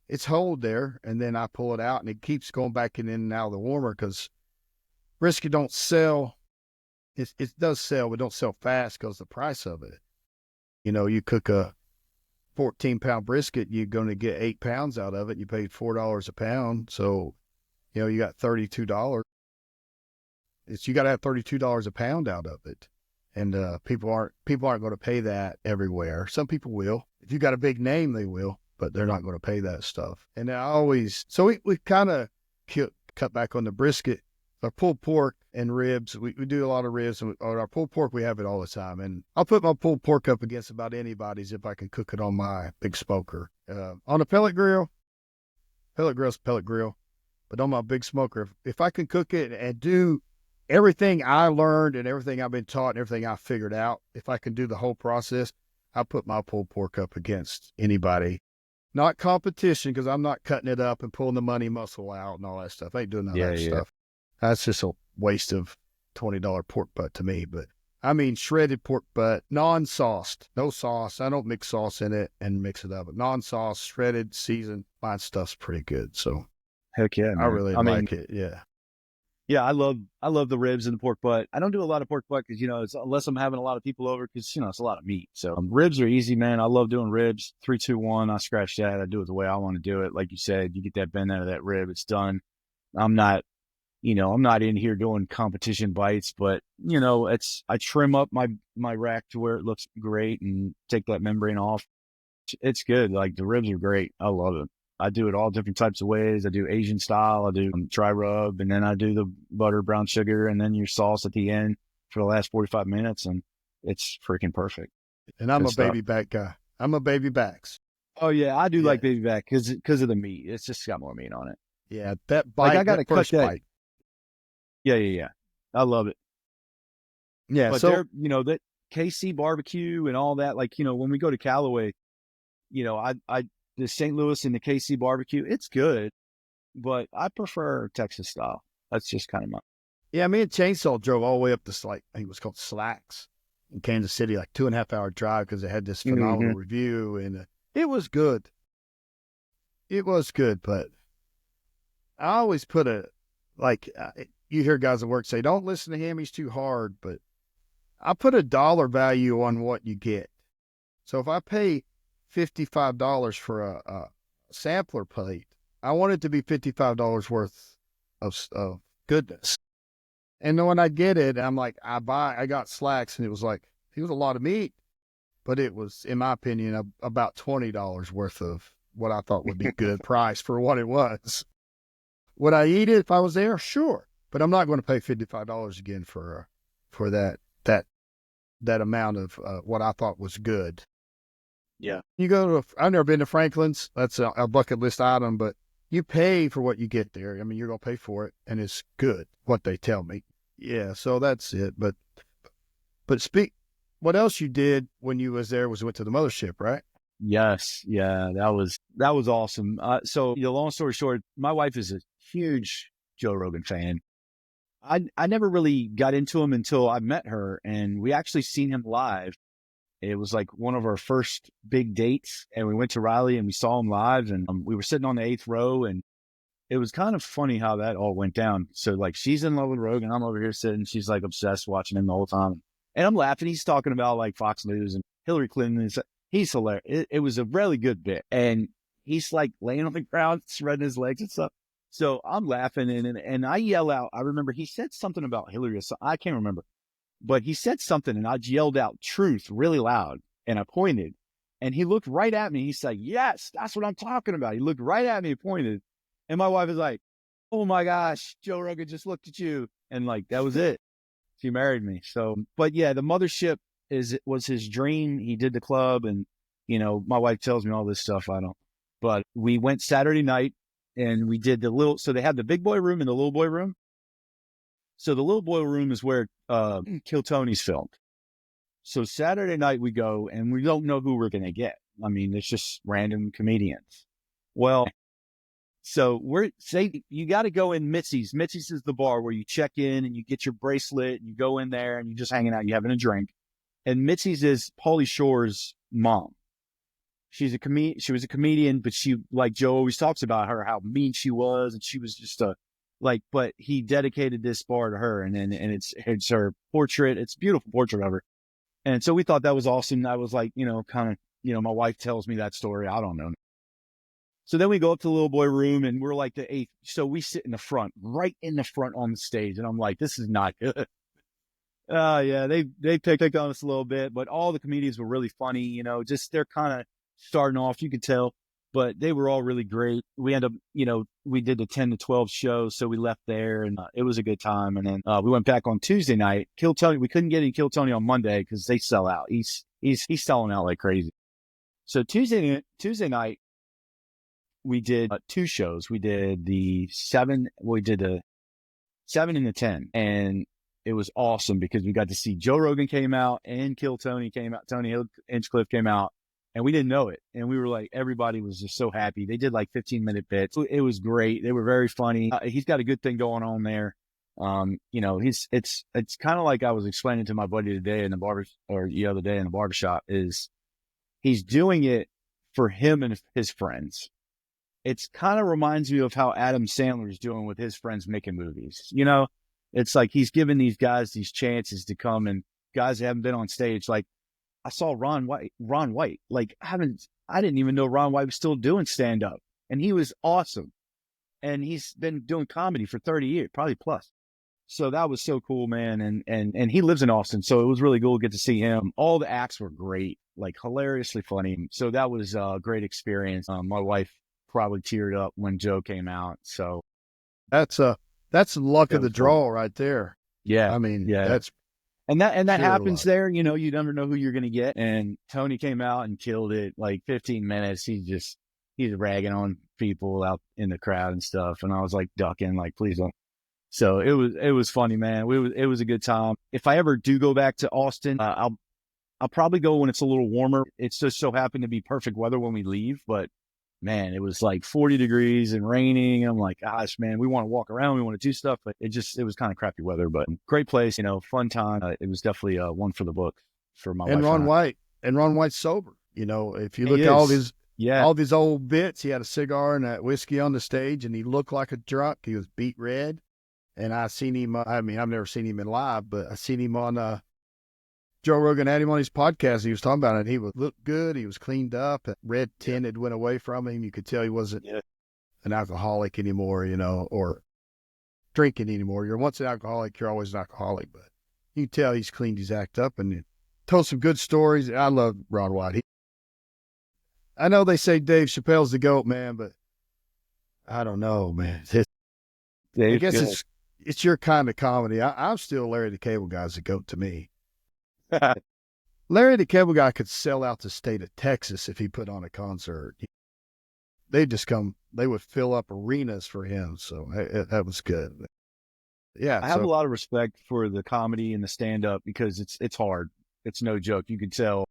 it's hold there, and then I pull it out, and it keeps going back in and out of the warmer, because brisket don't sell. It does sell, but don't sell fast because the price of it. You cook a 14-pound brisket, you're going to get 8 pounds out of it. You paid $4 a pound, so you got $32. You got to have $32 a pound out of it, and people aren't going to pay that everywhere. Some people will. If you got a big name, they will, but they're not going to pay that stuff. And we kind of cut back on the brisket. Our pulled pork and ribs, we do a lot of ribs. And our pulled pork, we have it all the time. And I'll put my pulled pork up against about anybody's if I can cook it on my big smoker. On a pellet grill's pellet grill. But on my big smoker, if I can cook it and do everything I learned and everything I've been taught and everything I figured out, if I can do the whole process, I put my pulled pork up against anybody. Not competition, because I'm not cutting it up and pulling the money muscle out and all that stuff. I ain't doing none of that stuff. That's just a waste of $20 pork butt to me. But I mean, shredded pork butt, non-sauced, no sauce. I don't mix sauce in it and mix it up. But non-sauce, shredded, seasoned, my stuff's pretty good. So Heck yeah, man. I really like it. Yeah. Yeah, I love the ribs and the pork butt. I don't do a lot of pork butt because, it's, unless I'm having a lot of people over, because, it's a lot of meat. So ribs are easy, man. I love doing ribs. 3, 2, 1. I scratch that. I do it the way I want to do it. Like you said, you get that bend out of that rib, it's done. I'm not in here doing competition bites, but I trim up my rack to where it looks great and take that membrane off. It's good. Like, the ribs are great. I love it. I do it all different types of ways. I do Asian style. I do dry rub, and then I do the butter, brown sugar, and then your sauce at the end for the last 45 minutes, and it's freaking perfect. And I'm a baby back guy. I'm a baby backs. Oh yeah, I do like baby back because of the meat. It's just got more meat on it. Yeah, that bite. Like, I gotta cut that. Bite. Yeah. I love it. Yeah, but so that KC barbecue and all that. Like, when we go to Callaway, I the St. Louis and the KC barbecue, it's good, but I prefer Texas style. That's just kind of my. Yeah, me and Chainsaw drove all the way up to, I think it was called Slacks in Kansas City, like 2.5 hour drive, because it had this phenomenal review, and it was good. It was good, but I always put you hear guys at work say, don't listen to him, he's too hard, but I put a dollar value on what you get. So if I pay $55 for a sampler plate, I want it to be $55 worth of goodness. And then when I get it, I'm like, I got Slacks, and it was a lot of meat, but it was, in my opinion, about $20 worth of what I thought would be good price for what it was. Would I eat it if I was there? Sure. But I'm not going to pay $55 again for that amount of what I thought was good. Yeah. You go to, I've never been to Franklin's. That's a bucket list item, but you pay for what you get there. I mean, you're going to pay for it, and it's good, what they tell me. Yeah, so that's it. But what else you did when you was there was went to the Mothership, right? Yes. Yeah, that was awesome. So, long story short, my wife is a huge Joe Rogan fan. I never really got into him until I met her, and we actually seen him live. It was like one of our first big dates, and we went to Raleigh and we saw him live, and we were sitting on the 8th row, and it was kind of funny how that all went down. So, like, she's in love with Rogan, I'm over here sitting, she's like obsessed watching him the whole time, and I'm laughing. He's talking about like Fox News and Hillary Clinton. He's hilarious. It was a really good bit, and he's like laying on the ground, spreading his legs and stuff. So I'm laughing, and I yell out. I remember he said something about Hillary. I can't remember. But he said something, and I yelled out "truth" really loud, and I pointed, and he looked right at me. He's like, "Yes, that's what I'm talking about." He looked right at me and pointed, and my wife is like, "Oh my gosh, Joe Rogan just looked at you," and like that was it. She married me. So, but yeah, the Mothership was his dream. He did the club, and my wife tells me all this stuff. I don't. But we went Saturday night, and we did so they had the big boy room and the little boy room. So the little boy room is where Kill Tony's filmed. So Saturday night we go, and we don't know who we're going to get. I mean, it's just random comedians. Well, so you got to go in Mitzi's. Mitzi's is the bar where you check in and you get your bracelet, and you go in there and you're just hanging out, you're having a drink. And Mitzi's is Pauly Shore's mom. She was a comedian, but she, like Joe always talks about her, how mean she was, and she was just but he dedicated this bar to her, and it's her portrait. It's a beautiful portrait of her. And so we thought that was awesome. I was like, my wife tells me that story. I don't know. So then we go up to the little boy room, and we're like the 8th. So we sit in the front, right in the front on the stage. And I'm like, this is not good. Yeah, they picked on us a little bit, but all the comedians were really funny, just they're kind of starting off, you could tell. But they were all really great. We ended up, we did the 10 to 12 show, so we left there, and it was a good time. And then we went back on Tuesday night. Kill Tony, we couldn't get any Kill Tony on Monday because they sell out. He's selling out like crazy. So Tuesday night, we did 2 shows. We did the 7 and the 10. And it was awesome because we got to see Joe Rogan came out and Kill Tony came out. Tony Hinchcliffe came out, and we didn't know it. And we were like, everybody was just so happy. They did like 15-minute bits. It was great. They were very funny. He's got a good thing going on there. It's kind of like I was explaining to my buddy today in the the other day in the barbershop, is he's doing it for him and his friends. It's kind of reminds me of how Adam Sandler's doing with his friends making movies. It's like he's giving these guys these chances to come, and guys that haven't been on stage. Like I saw Ron White. Like I didn't even know Ron White was still doing stand up, and he was awesome. And he's been doing comedy for 30 years, probably plus. So that was so cool, man. And he lives in Austin, so it was really cool to get to see him. All the acts were great, like hilariously funny. So that was a great experience. My wife probably teared up when Joe came out. So that's the luck of the draw right there. Yeah. I mean, yeah. that's and that happens there. You never know who you're going to get. And Tony came out and killed it. Like 15 minutes. He's ragging on people out in the crowd and stuff. And I was like ducking, like, please don't. So it was funny, man. It was a good time. If I ever do go back to Austin, I'll probably go when it's a little warmer. It's just so happened to be perfect weather when we leave, but man, it was like 40 degrees and raining. I'm like, gosh, man, we want to walk around, we want to do stuff, but it was kind of crappy weather, but great place, fun time. It was definitely one for the books for my wife. And Ron White's sober. If you look at all these old bits, he had a cigar and that whiskey on the stage, and he looked like a drunk. He was beat red. And I seen him, I've never seen him in live, but I seen him on Joe Rogan had him on his podcast. He was talking about it. He looked good. He was cleaned up. Red tint had went away from him. You could tell he wasn't an alcoholic anymore, or drinking anymore. You're once an alcoholic, you're always an alcoholic. But you can tell he's cleaned his act up and told some good stories. I love Ron White. I know they say Dave Chappelle's the GOAT, man, but I don't know, man. I guess it's your kind of comedy. I'm still Larry the Cable Guy's the GOAT to me. Larry the Cable Guy could sell out the state of Texas if he put on a concert. They would fill up arenas for him. So that was good. Yeah. I have a lot of respect for the comedy and the stand up because it's hard. It's no joke. You can tell,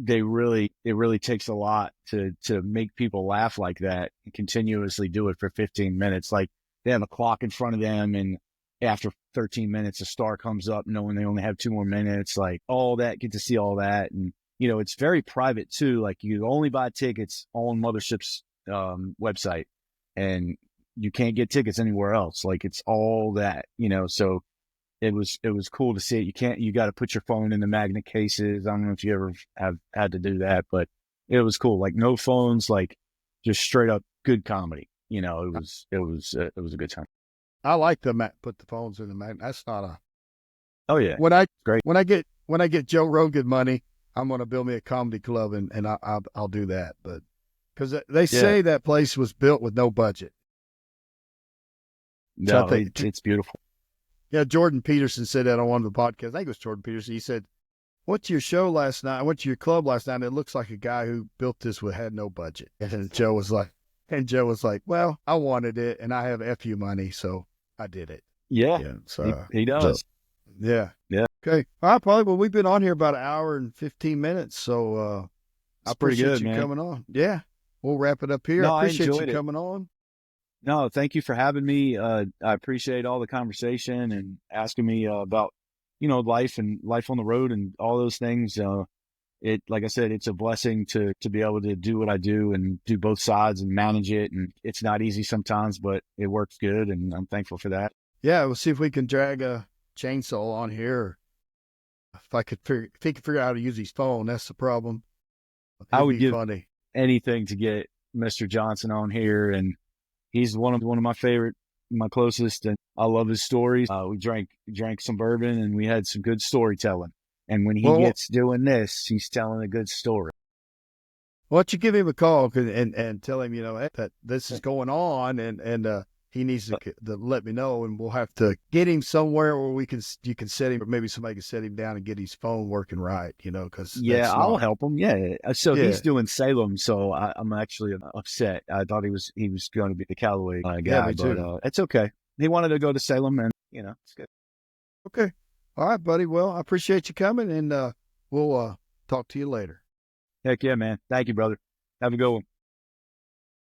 it really takes a lot to make people laugh like that and continuously do it for 15 minutes. Like they have a clock in front of them, and after 13 minutes, a star comes up knowing they only have 2 more minutes, like all that, get to see all that. And, it's very private too. Like you only buy tickets on Mothership's website, and you can't get tickets anywhere else. Like it's all that, so it was cool to see it. You got to put your phone in the magnet cases. I don't know if you ever have had to do that, but it was cool. Like no phones, like just straight up good comedy. It was a good time. I like put the phones in the magnet. That's not a. Oh yeah. Great. When I get Joe Rogan money, I'm going to build me a comedy club and I'll do that. But because they say that place was built with no budget. No, it's beautiful. Yeah, Jordan Peterson said that on one of the podcasts. I think it was Jordan Peterson. He said, "Went to your show last night. I went to your club last night. And it looks like a guy who built this had no budget." And Joe was like, "Well, I wanted it, and I have FU money, so I did it." Yeah, so he does. So, yeah. Okay. All right, Paulie. Well, we've been on here about an hour and 15 minutes, so I appreciate you coming on. Yeah, we'll wrap it up here. No, I appreciate you it. coming on. No, thank you for having me. I appreciate all the conversation and asking me about, life and life on the road and all those things. Like I said, it's a blessing to be able to do what I do and do both sides and manage it. And it's not easy sometimes, but it works good. And I'm thankful for that. Yeah. We'll see if we can drag a chainsaw on here. If he could figure out how to use his phone, that's the problem. I would give anything to get Mr. Johnson on here, and he's one of my favorite, my closest, and I love his stories. We drank some bourbon, and we had some good storytelling. And when he gets doing this, he's telling a good story. Why don't you give him a call and tell him, that this is going on, and he needs to let me know, and we'll have to get him somewhere where you can set him, or maybe somebody can set him down and get his phone working right, because I'll help him. Yeah. So he's doing Salem, so I'm actually upset. I thought he was going to be the Callaway guy, but it's okay. he wanted to go to Salem, and it's good. Okay. All right, buddy. Well, I appreciate you coming, and we'll talk to you later. Heck yeah, man. Thank you, brother. Have a good one.